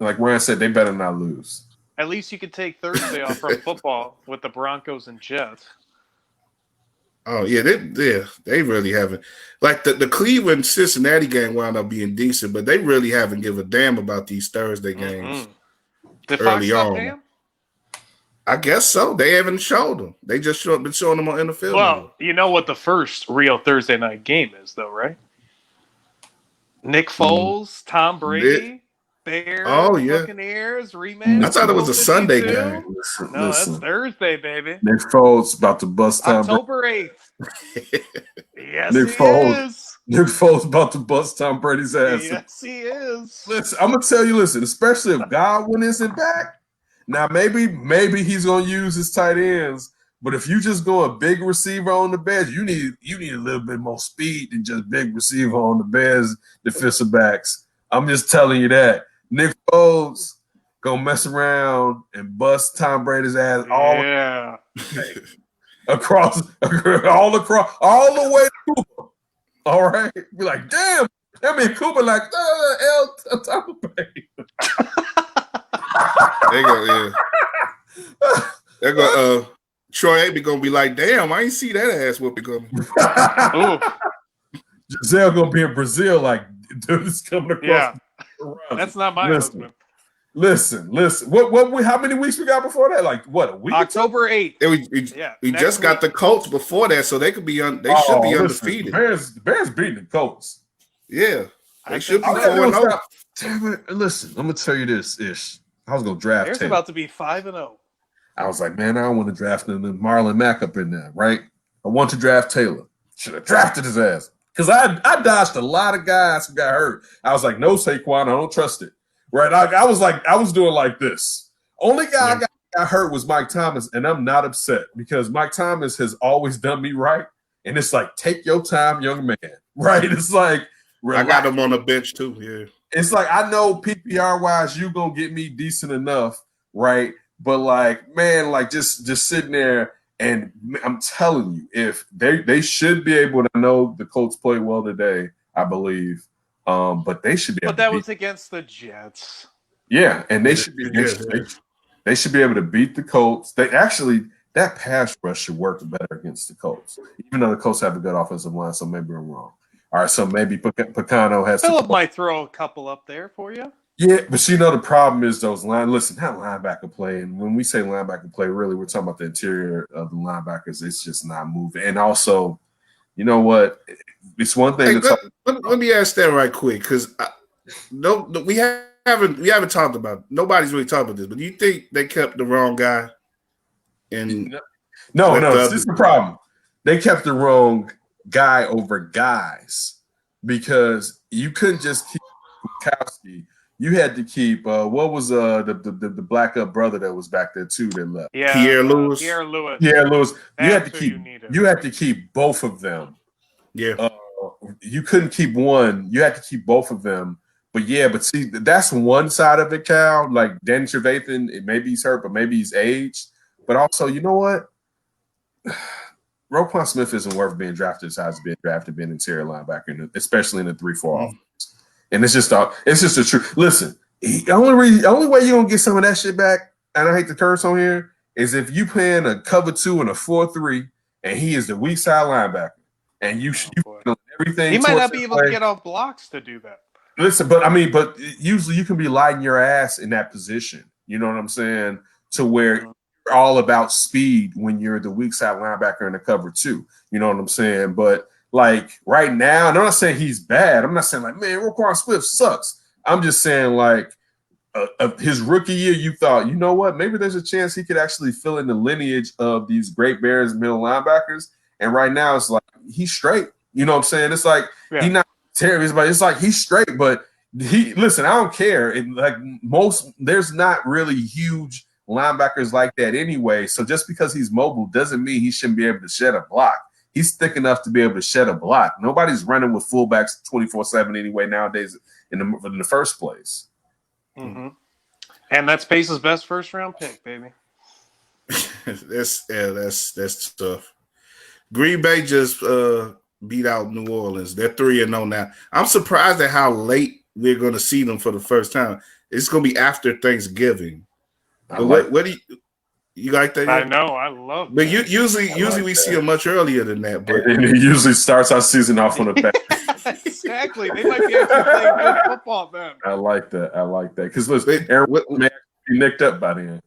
like Ryan said, they better not lose. At least you could take Thursday off from football with the Broncos and Jets. Oh yeah, they really haven't. Like the Cleveland Cincinnati game wound up being decent, but they really haven't give a damn about these Thursday games Did early Fox on. damn? I guess so. They haven't showed them. They just been showing them on NFL. Well, you know what the first real Thursday night game is, though, right? Nick Foles, Tom Brady, Bears, Buccaneers, rematch. I thought it was a Sunday game. No, that's Thursday, baby. Nick Foles about to bust Tom October 8th. Yes, Nick he Foles. is. Nick Foles about to bust Tom Brady's ass. Yes, he is. Listen, I'm gonna tell you. Listen, especially if Godwin isn't back. Now, maybe he's gonna use his tight ends, but if you just go a big receiver on the Bears, you need a little bit more speed than just big receiver on the Bears defensive backs. I'm just telling you that Nick Foles gonna mess around and bust Tom Brady's ass across all the way to Cooper. All right, be like, damn. I mean, Cooper like Tampa Bay. They go, yeah. They go. Troy Aikman gonna be like, "Damn, I ain't see that ass whooping coming." Giselle gonna be in Brazil, like, dude, is coming across. Yeah, that's not my husband. Listen. What? How many weeks we got before that? Like, what? A week? October 8th. We just got the Colts before that, so they could be They should be undefeated. The Bears beating the Colts. Yeah, they should be 4-0. Damn it! Listen, I'm gonna tell you this, Ish. I was gonna draft. Bears about to be 5-0. I was like, man, I don't want to draft Marlon Mack up in there, right? I want to draft Taylor. Should have drafted his ass. Because I dodged a lot of guys who got hurt. I was like, no, Saquon, I don't trust it. Right? I was doing like this. Only guy I got hurt was Mike Thomas, and I'm not upset because Mike Thomas has always done me right. And it's like, take your time, young man. Right? It's like, relax. I got him on the bench too, yeah. It's like, I know PPR-wise, you going to get me decent enough, right? But like, man, like just sitting there, and I'm telling you, if they should be able to. I know the Colts played well today, I believe, but they should be. But that was against the Jets. Yeah, and they should be. They should be able to beat the Colts. They actually that pass rush should work better against the Colts, even though the Colts have a good offensive line. So maybe I'm wrong. All right, so maybe Picano has. Philip might throw a couple up there for you. Yeah, but the problem is those listen, that linebacker play, and when we say linebacker play, really we're talking about the interior of the linebackers. It's just not moving. And also, you know what? It's one thing let me ask that right quick, because we haven't talked about it. Nobody's really talked about this, but do you think they kept the wrong guy? No, this is the problem. They kept the wrong guy over guys because you couldn't just keep Bukowiecki. You had to keep what was the black up brother that was back there too that left? Yeah, Pierre Lewis. You had to keep both of them. Yeah. You couldn't keep one. You had to keep both of them. But see, that's one side of it, Cal. Like Danny Trevathan, maybe he's hurt, but maybe he's aged. But also, you know what? Roquan Smith isn't worth being drafted as high as being drafted, being interior linebacker, especially in the 3-4 offense. And it's just the truth. Listen, the only way you're gonna get some of that shit back, and I hate to curse on here, is if you playing a cover 2 and a 4-3, and he is the weak side linebacker, and you everything. He might not be able to get off blocks to do that. Listen, but usually you can be lighting your ass in that position. You know what I'm saying? To where you're all about speed when you're the weak side linebacker in the cover 2. You know what I'm saying? But like right now, and I'm not saying he's bad. I'm not saying like, man, Roquan Swift sucks. I'm just saying like his rookie year, you thought, you know what? Maybe there's a chance he could actually fill in the lineage of these great Bears middle linebackers. And right now it's like he's straight. You know what I'm saying? It's like he's not terrible, but it's like he's straight. But I don't care. There's not really huge linebackers like that anyway. So just because he's mobile doesn't mean he shouldn't be able to shed a block. He's thick enough to be able to shed a block. Nobody's running with fullbacks 24/7 anyway nowadays in the first place. Mm-hmm. And that's Pace's best first-round pick, baby. That's tough. Green Bay just beat out New Orleans. They're 3-0 now. I'm surprised at how late we're going to see them for the first time. It's going to be after Thanksgiving. But what do you like that? I know, I love. But usually we see them much earlier than that. But and it usually starts our season off on a back. Exactly, they might be actually playing good football then. I like that because listen, Aaron may be nicked up by then.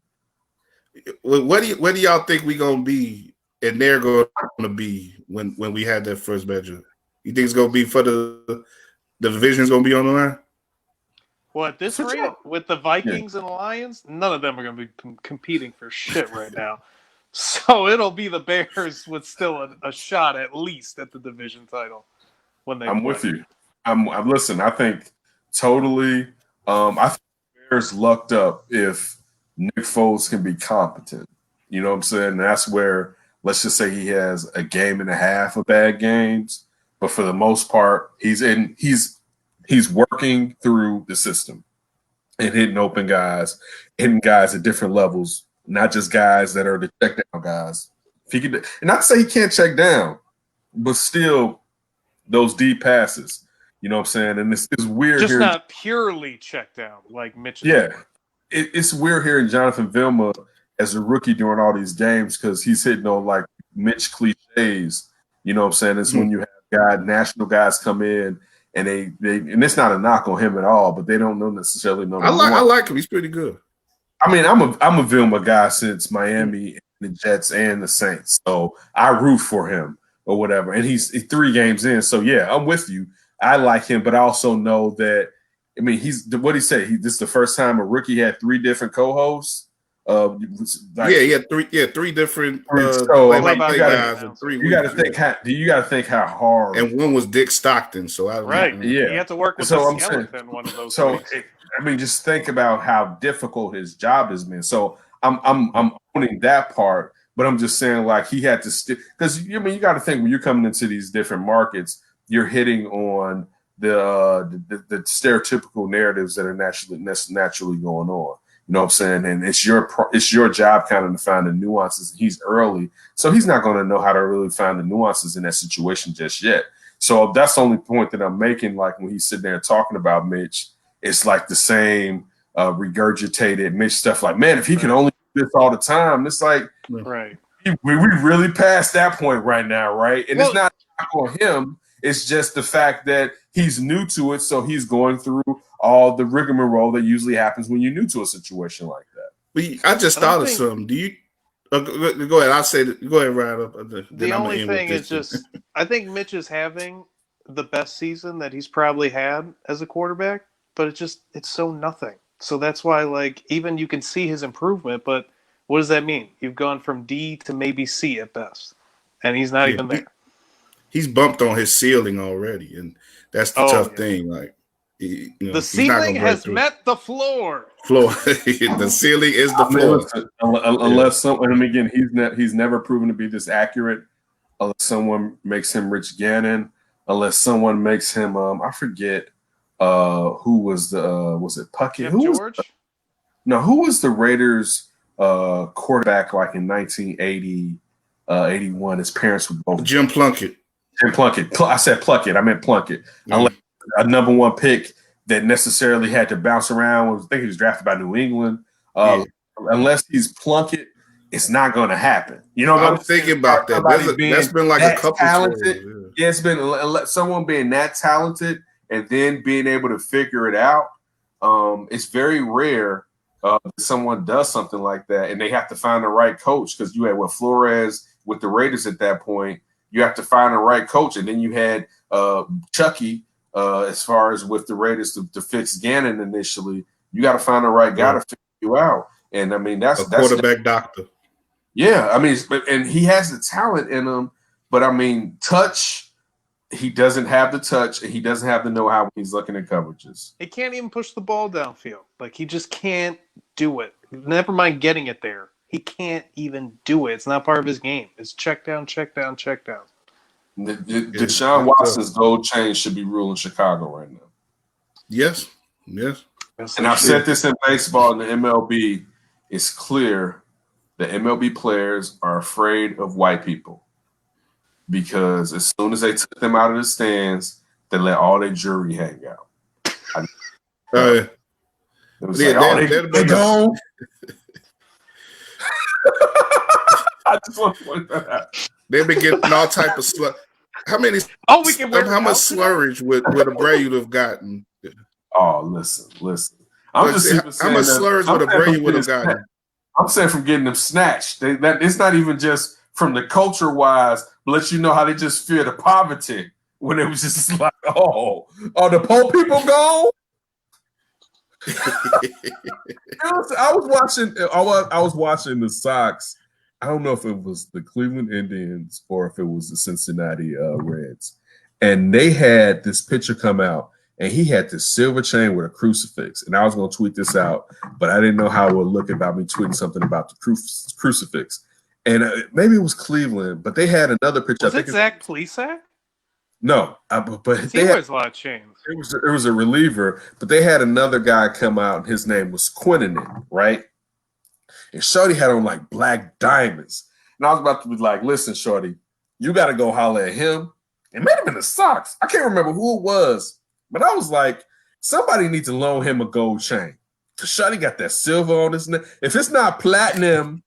What do y'all think we gonna be, and they're going to be when we have that first matchup? You think it's gonna be for the division's gonna be on the line? Well, at this rate, with the Vikings and Lions, none of them are going to be competing for shit right now. So it'll be the Bears with still a shot at least at the division title when they. I'm with you. I'm listen. I think totally. I think the Bears lucked up if Nick Foles can be competent. You know what I'm saying? And that's where let's just say he has a game and a half of bad games, but for the most part, he's working through the system and hitting open guys, hitting guys at different levels, not just guys that are the check down guys. If he could, and not to say he can't check down, but still those deep passes. You know what I'm saying? And it's weird. Just here. Not purely check down like Mitch. Yeah. It's weird hearing Jonathan Vilma as a rookie during all these games because he's hitting on like Mitch cliches. You know what I'm saying? It's when you have national guys come in and they and it's not a knock on him at all, but they don't necessarily know. I like him. He's pretty good. I mean, I'm a Vilma guy since Miami, the Jets, and the Saints. So I root for him or whatever. And he's 3 games in. So yeah, I'm with you. I like him, but I also know that. I mean, he's what he said. This is the first time a rookie had 3 different co-hosts. He had three different. So you got to think how hard. And one was Dick Stockton. So you have to work with the skeleton. One of those. So just think about how difficult his job has been. So I'm owning that part, but I'm just saying like he had to stick because you got to think when you're coming into these different markets, you're hitting on the stereotypical narratives that are naturally going on. You know what I'm saying? And it's your job kind of to find the nuances. He's early, so he's not going to know how to really find the nuances in that situation just yet. So that's the only point that I'm making. Like when he's sitting there talking about Mitch, it's like the same regurgitated Mitch stuff. Like, man, if he can only do this all the time, it's like, right? We really past that point right now, right? And it's not on him. It's just the fact that he's new to it, so he's going through all the rigmarole that usually happens when you're new to a situation like that. But I just thought of something. Do you go ahead? I'll say that. Go ahead, right up. The only thing is just I think Mitch is having the best season that he's probably had as a quarterback, but it's so nothing. So that's why, like, even you can see his improvement, but what does that mean? You've gone from D to maybe C at best, and he's not even there. He's bumped on his ceiling already, and that's the tough thing. Like, the ceiling has met the floor. The ceiling is the floor. Unless someone, and again, he's never proven to be this accurate. Unless someone makes him Rich Gannon, unless someone makes him, I forget who was it Puckett? George? Who was the Raiders quarterback like in 1980, 81? His parents were both Jim Plunkett. I said Plunkett. I meant Plunkett. Unless a number 1 pick that necessarily had to bounce around. I think he was drafted by New England. Unless he's Plunkett, it's not going to happen. You know what I'm thinking about that. That's been like a couple talented. Yeah, it's been someone being that talented and then being able to figure it out. It's very rare someone does something like that, and they have to find the right coach because you had Flores with the Raiders at that point. You have to find the right coach, and then you had Chucky as far as with the Raiders to fix Gannon initially. You got to find the right guy to figure you out, and I mean that's quarterback doctor. Yeah, I mean, and he has the talent in him, but I mean, touch. He doesn't have the touch, and he doesn't have the know-how when he's looking at coverages. He can't even push the ball downfield. Like, he just can't do it. Never mind getting it there. He can't even do it. It's not part of his game. It's check down, check down, check down. Deshaun Watson's gold chain should be ruling Chicago right now. Yes. And I've said this in baseball and the MLB. It's clear that MLB players are afraid of white people. because as soon as they took them out of the stands, they let all their jury hang out. It was like, they gone. I just want to point that out. They've been getting all type of slur. How much slurage would Abreu have gotten? Oh, listen. I'm just how much slurage would Abreu would have gotten? I'm saying from getting them snatched. That it's not even just from the culture wise, but let you know how they just fear the poverty when it was just like, oh, are the poor people gone? I was watching the Sox. I don't know if it was the Cleveland Indians or if it was the Cincinnati Reds, and they had this pitcher come out, and he had this silver chain with a crucifix. And I was going to tweet this out, but I didn't know how it would look about me tweeting something about the crucifix. And maybe it was Cleveland, but they had another pitcher. Was it Zach Plesac? No, but he wears a lot of chains. It was a reliever, but they had another guy come out, and his name was Quinnan, right? And Shorty had on like black diamonds. And I was about to be like, listen, Shorty, you got to go holler at him. It may have been the Sox. I can't remember who it was. But I was like, somebody needs to loan him a gold chain. Because Shorty got that silver on his neck. If it's not platinum,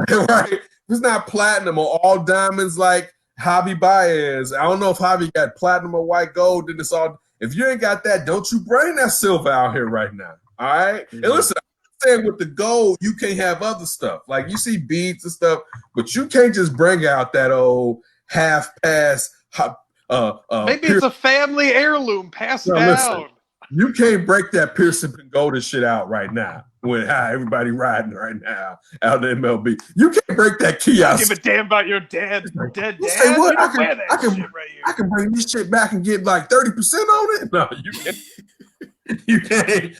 right? If it's not platinum or all diamonds like Javi Baez, I don't know if Javi got platinum or white gold. Then it's all. If you ain't got that, don't you bring that silver out here right now. All right? Mm-hmm. And listen, with the gold, you can't have other stuff. Like you see beads and stuff, but you can't just bring out that old half pass. Maybe it's a family heirloom passed down. Listen, you can't break that Pearson Golden shit out right now. When everybody riding right now out in MLB, you can't break that kiosk. Give a damn about your dead dad. Say what? I can bring this shit back and get like 30% on it. No, you can't. You can't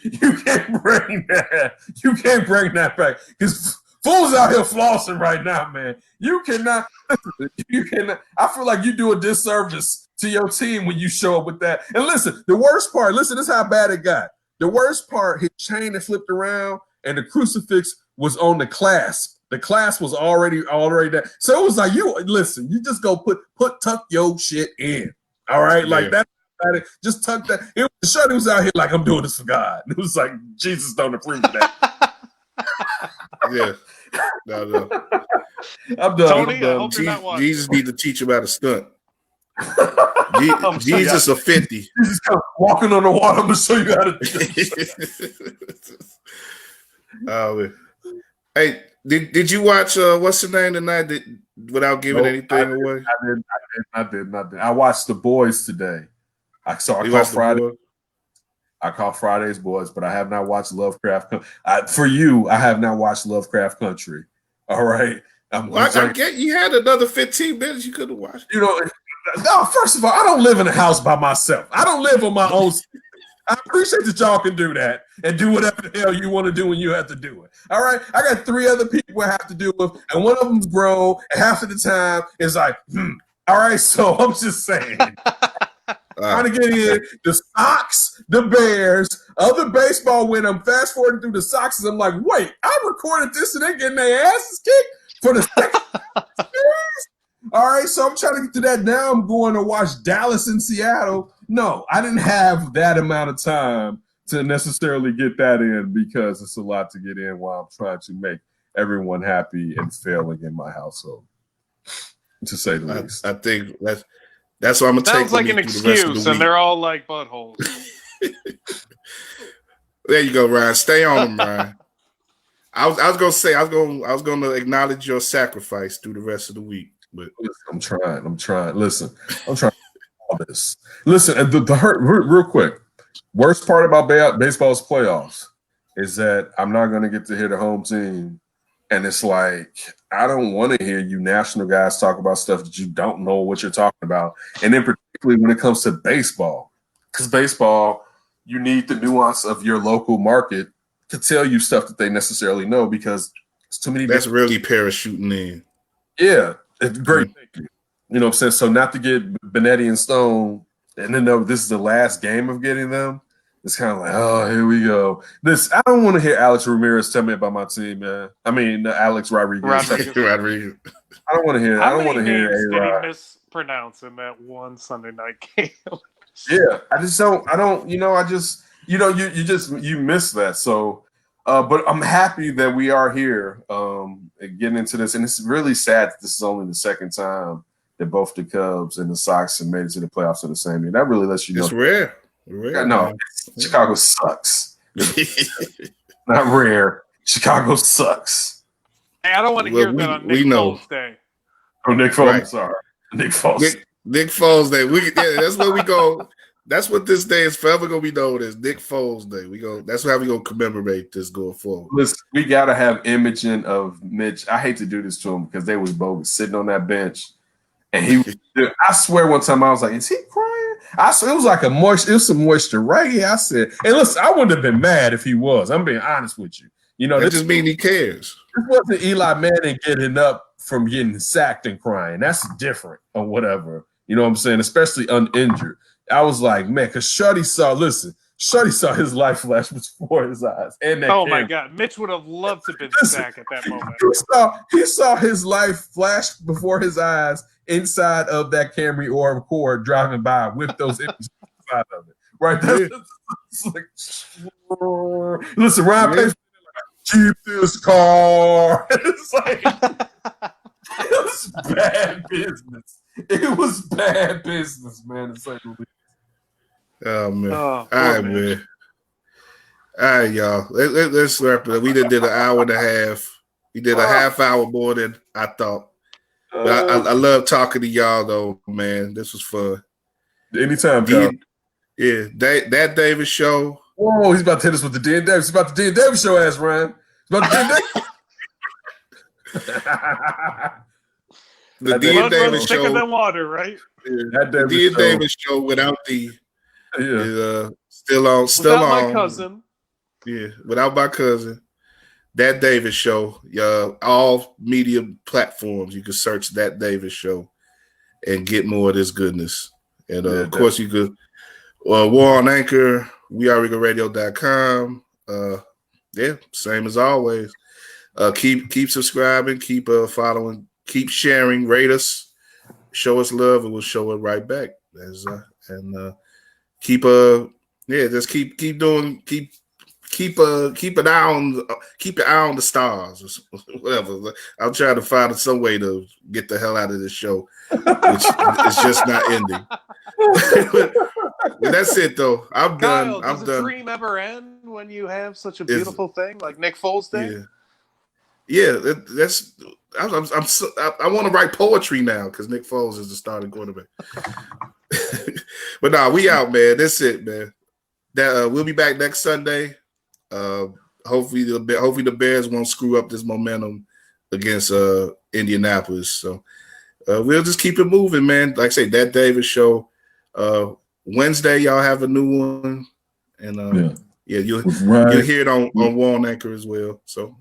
bring that. You can't bring that back because fools out here flossing right now, man. You cannot. I feel like you do a disservice to your team when you show up with that. And listen, the worst part. Listen, this is how bad it got. The worst part, his chain had flipped around, and the crucifix was on the clasp. The clasp was already there. So it was like, you just go tuck your shit in. All right, like that. Just tuck that. It was Shorty was out here like, I'm doing this for God. It was like Jesus don't approve of that. Yeah, no. I'm done. Tony, I hope you're not watching. Jesus need to teach him how to stunt. Jesus a 50. Jesus walking on the water. I'm gonna show you how to do it. Hey, did you watch what's the name tonight? Without giving anything away? I did. I watched The Boys today. I caught Friday. I caught Friday's Boys, but I have not watched Lovecraft. For you, I have not watched Lovecraft Country. All right. I get you had another 15 minutes you could have watched. No, first of all, I don't live in a house by myself. I don't live on my own. I appreciate that y'all can do that and do whatever the hell you want to do when you have to do it. All right. I got 3 other people I have to do with, and one of them's grown, and half of the time is like, All right. So I'm just saying. Trying to get in the Sox, the Bears, other baseball when I'm fast forwarding through the Sox, I'm like, wait, I recorded this and they're getting their asses kicked for the second series? All right, so I'm trying to get to that. Now I'm going to watch Dallas and Seattle. No, I didn't have that amount of time to necessarily get that in because it's a lot to get in while I'm trying to make everyone happy and failing in my household, to say the least. I think that's what I'm gonna take. Sounds like an excuse, and they're all like buttholes. There you go, Ryan. Stay on them, Ryan. I was gonna say I was gonna acknowledge your sacrifice through the rest of the week, but I'm trying. Listen, I'm trying all this. Listen, and the hurt real quick. Worst part about baseball's playoffs is that I'm not gonna get to hear the home team. And it's like, I don't want to hear you national guys talk about stuff that you don't know what you're talking about. And then particularly when it comes to baseball, because baseball, you need the nuance of your local market to tell you stuff that they necessarily know because it's too many. That's really parachuting in. Yeah, it's great. Thank you. You know what I'm saying? So not to get Benetti and Stone and then know this is the last game of getting them. It's kind of like, oh, here we go. I don't want to hear Alex Ramirez tell me about my team, man. I mean, Alex Rodriguez. Rodriguez. I don't want to hear. I How don't want to many hear names did he A-Rod. mispronounce in that one Sunday night game? Yeah, I just don't. I don't. You miss that. So, but I'm happy that we are here, getting into this, and it's really sad that this is only the second time that both the Cubs and the Sox have made it to the playoffs in the same year. That really lets you know. It's rare. Rare. No, Chicago sucks. Not rare. Chicago sucks. Hey, I don't want to hear that on Nick Foles Day. Oh, Nick Foles. Right. Sorry, Nick Foles. Nick Foles Day. That's where we go. That's what this day is forever gonna be known as, Nick Foles Day. That's how we gonna commemorate this going forward. Listen, we gotta have imaging of Mitch. I hate to do this to him because they was both sitting on that bench, and I swear one time I was like, "Is he crying?" I swear it was like it was some moisture right here. I said, "And listen, I wouldn't have been mad if he was. I'm being honest with you. That just means he cares. This wasn't Eli Manning getting up from getting sacked and crying. That's different or whatever. You know what I'm saying? Especially uninjured. I was like, man, because Shorty saw his life flash before his eyes. And that my God. Mitch would have loved to have been sacked at that moment. He saw his life flash before his eyes inside of that Camry or Accord driving by with those images inside of it. Right? That's like, listen, Ryan Pace, keep this car. It's like, it was bad business. It was bad business, man. It's like, oh man! All right, man. All right, y'all. Let's wrap it up. We did an hour and a half. We did a half hour more than I thought. But I love talking to y'all, though, man. This was fun. Anytime, Kyle. Yeah, that Davis show. Whoa, he's about to hit us with the D and Davis. He's about the D and Davis show, ass Ryan. He's about the D and Davis. The D and Davis show. Thicker than water, right? Yeah, the D and Davis show without the. Yeah. Still on. Without my cousin. Yeah, without my cousin. That Davis show. All media platforms. You can search That Davis show and get more of this goodness. And of course, you could War on Anchor, wearerigoradio.com. Same as always. Keep subscribing, keep following, keep sharing, rate us, show us love, and we'll show it right back. Keep an eye on the stars or whatever. I'm trying to find some way to get the hell out of this show, which is just not ending. But that's it, though. I'm Kyle, done. Does a dream ever end when you have such a beautiful thing like Nick Foles Day? Yeah. I want to write poetry now because Nick Foles is the starting quarterback. But nah, we out, man. That's it, man. We'll be back next Sunday. Hopefully the Bears won't screw up this momentum against Indianapolis. So we'll just keep it moving, man. Like I say, That Davis show. Wednesday, y'all have a new one, and you'll hear it on War on Anchor as well. So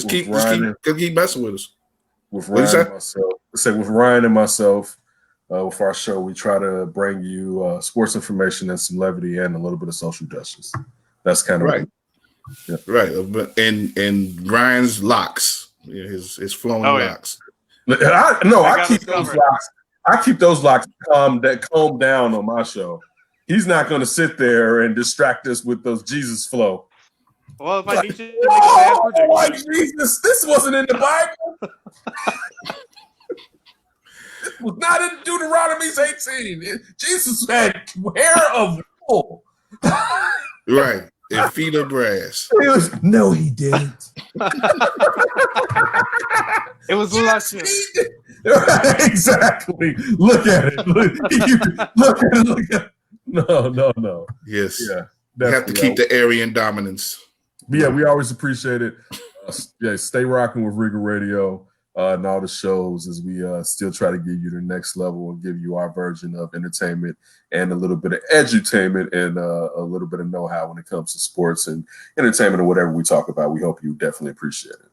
keep messing with us. With Ryan and myself, with our show, we try to bring you sports information and some levity and a little bit of social justice. That's kind of right. Right, and Ryan's locks, his flowing locks. I keep those locks. I keep those locks calm down on my show. He's not going to sit there and distract us with those Jesus flow. Well, if I need you to make a bad prediction. Like Jesus, this wasn't in the Bible. This was not in Deuteronomy 18. Jesus had hair of wool. Right. And feet of brass. No, he didn't. It was luscious. Exactly. Look at it. Look at it. No. Yes. Yeah. You have to keep the Aryan dominance. Yeah, we always appreciate it. Stay rocking with Rigor Radio and all the shows as we still try to give you the next level and give you our version of entertainment and a little bit of edutainment and a little bit of know-how when it comes to sports and entertainment or whatever we talk about. We hope you definitely appreciate it.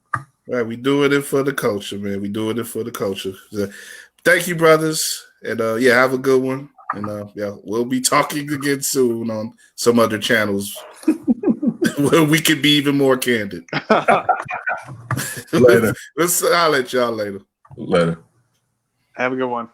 Right, we doing it for the culture, man. We doing it for the culture. Thank you, brothers, and have a good one. And we'll be talking again soon on some other channels where we can be even more candid. Later. I'll let y'all later. Later. Have a good one.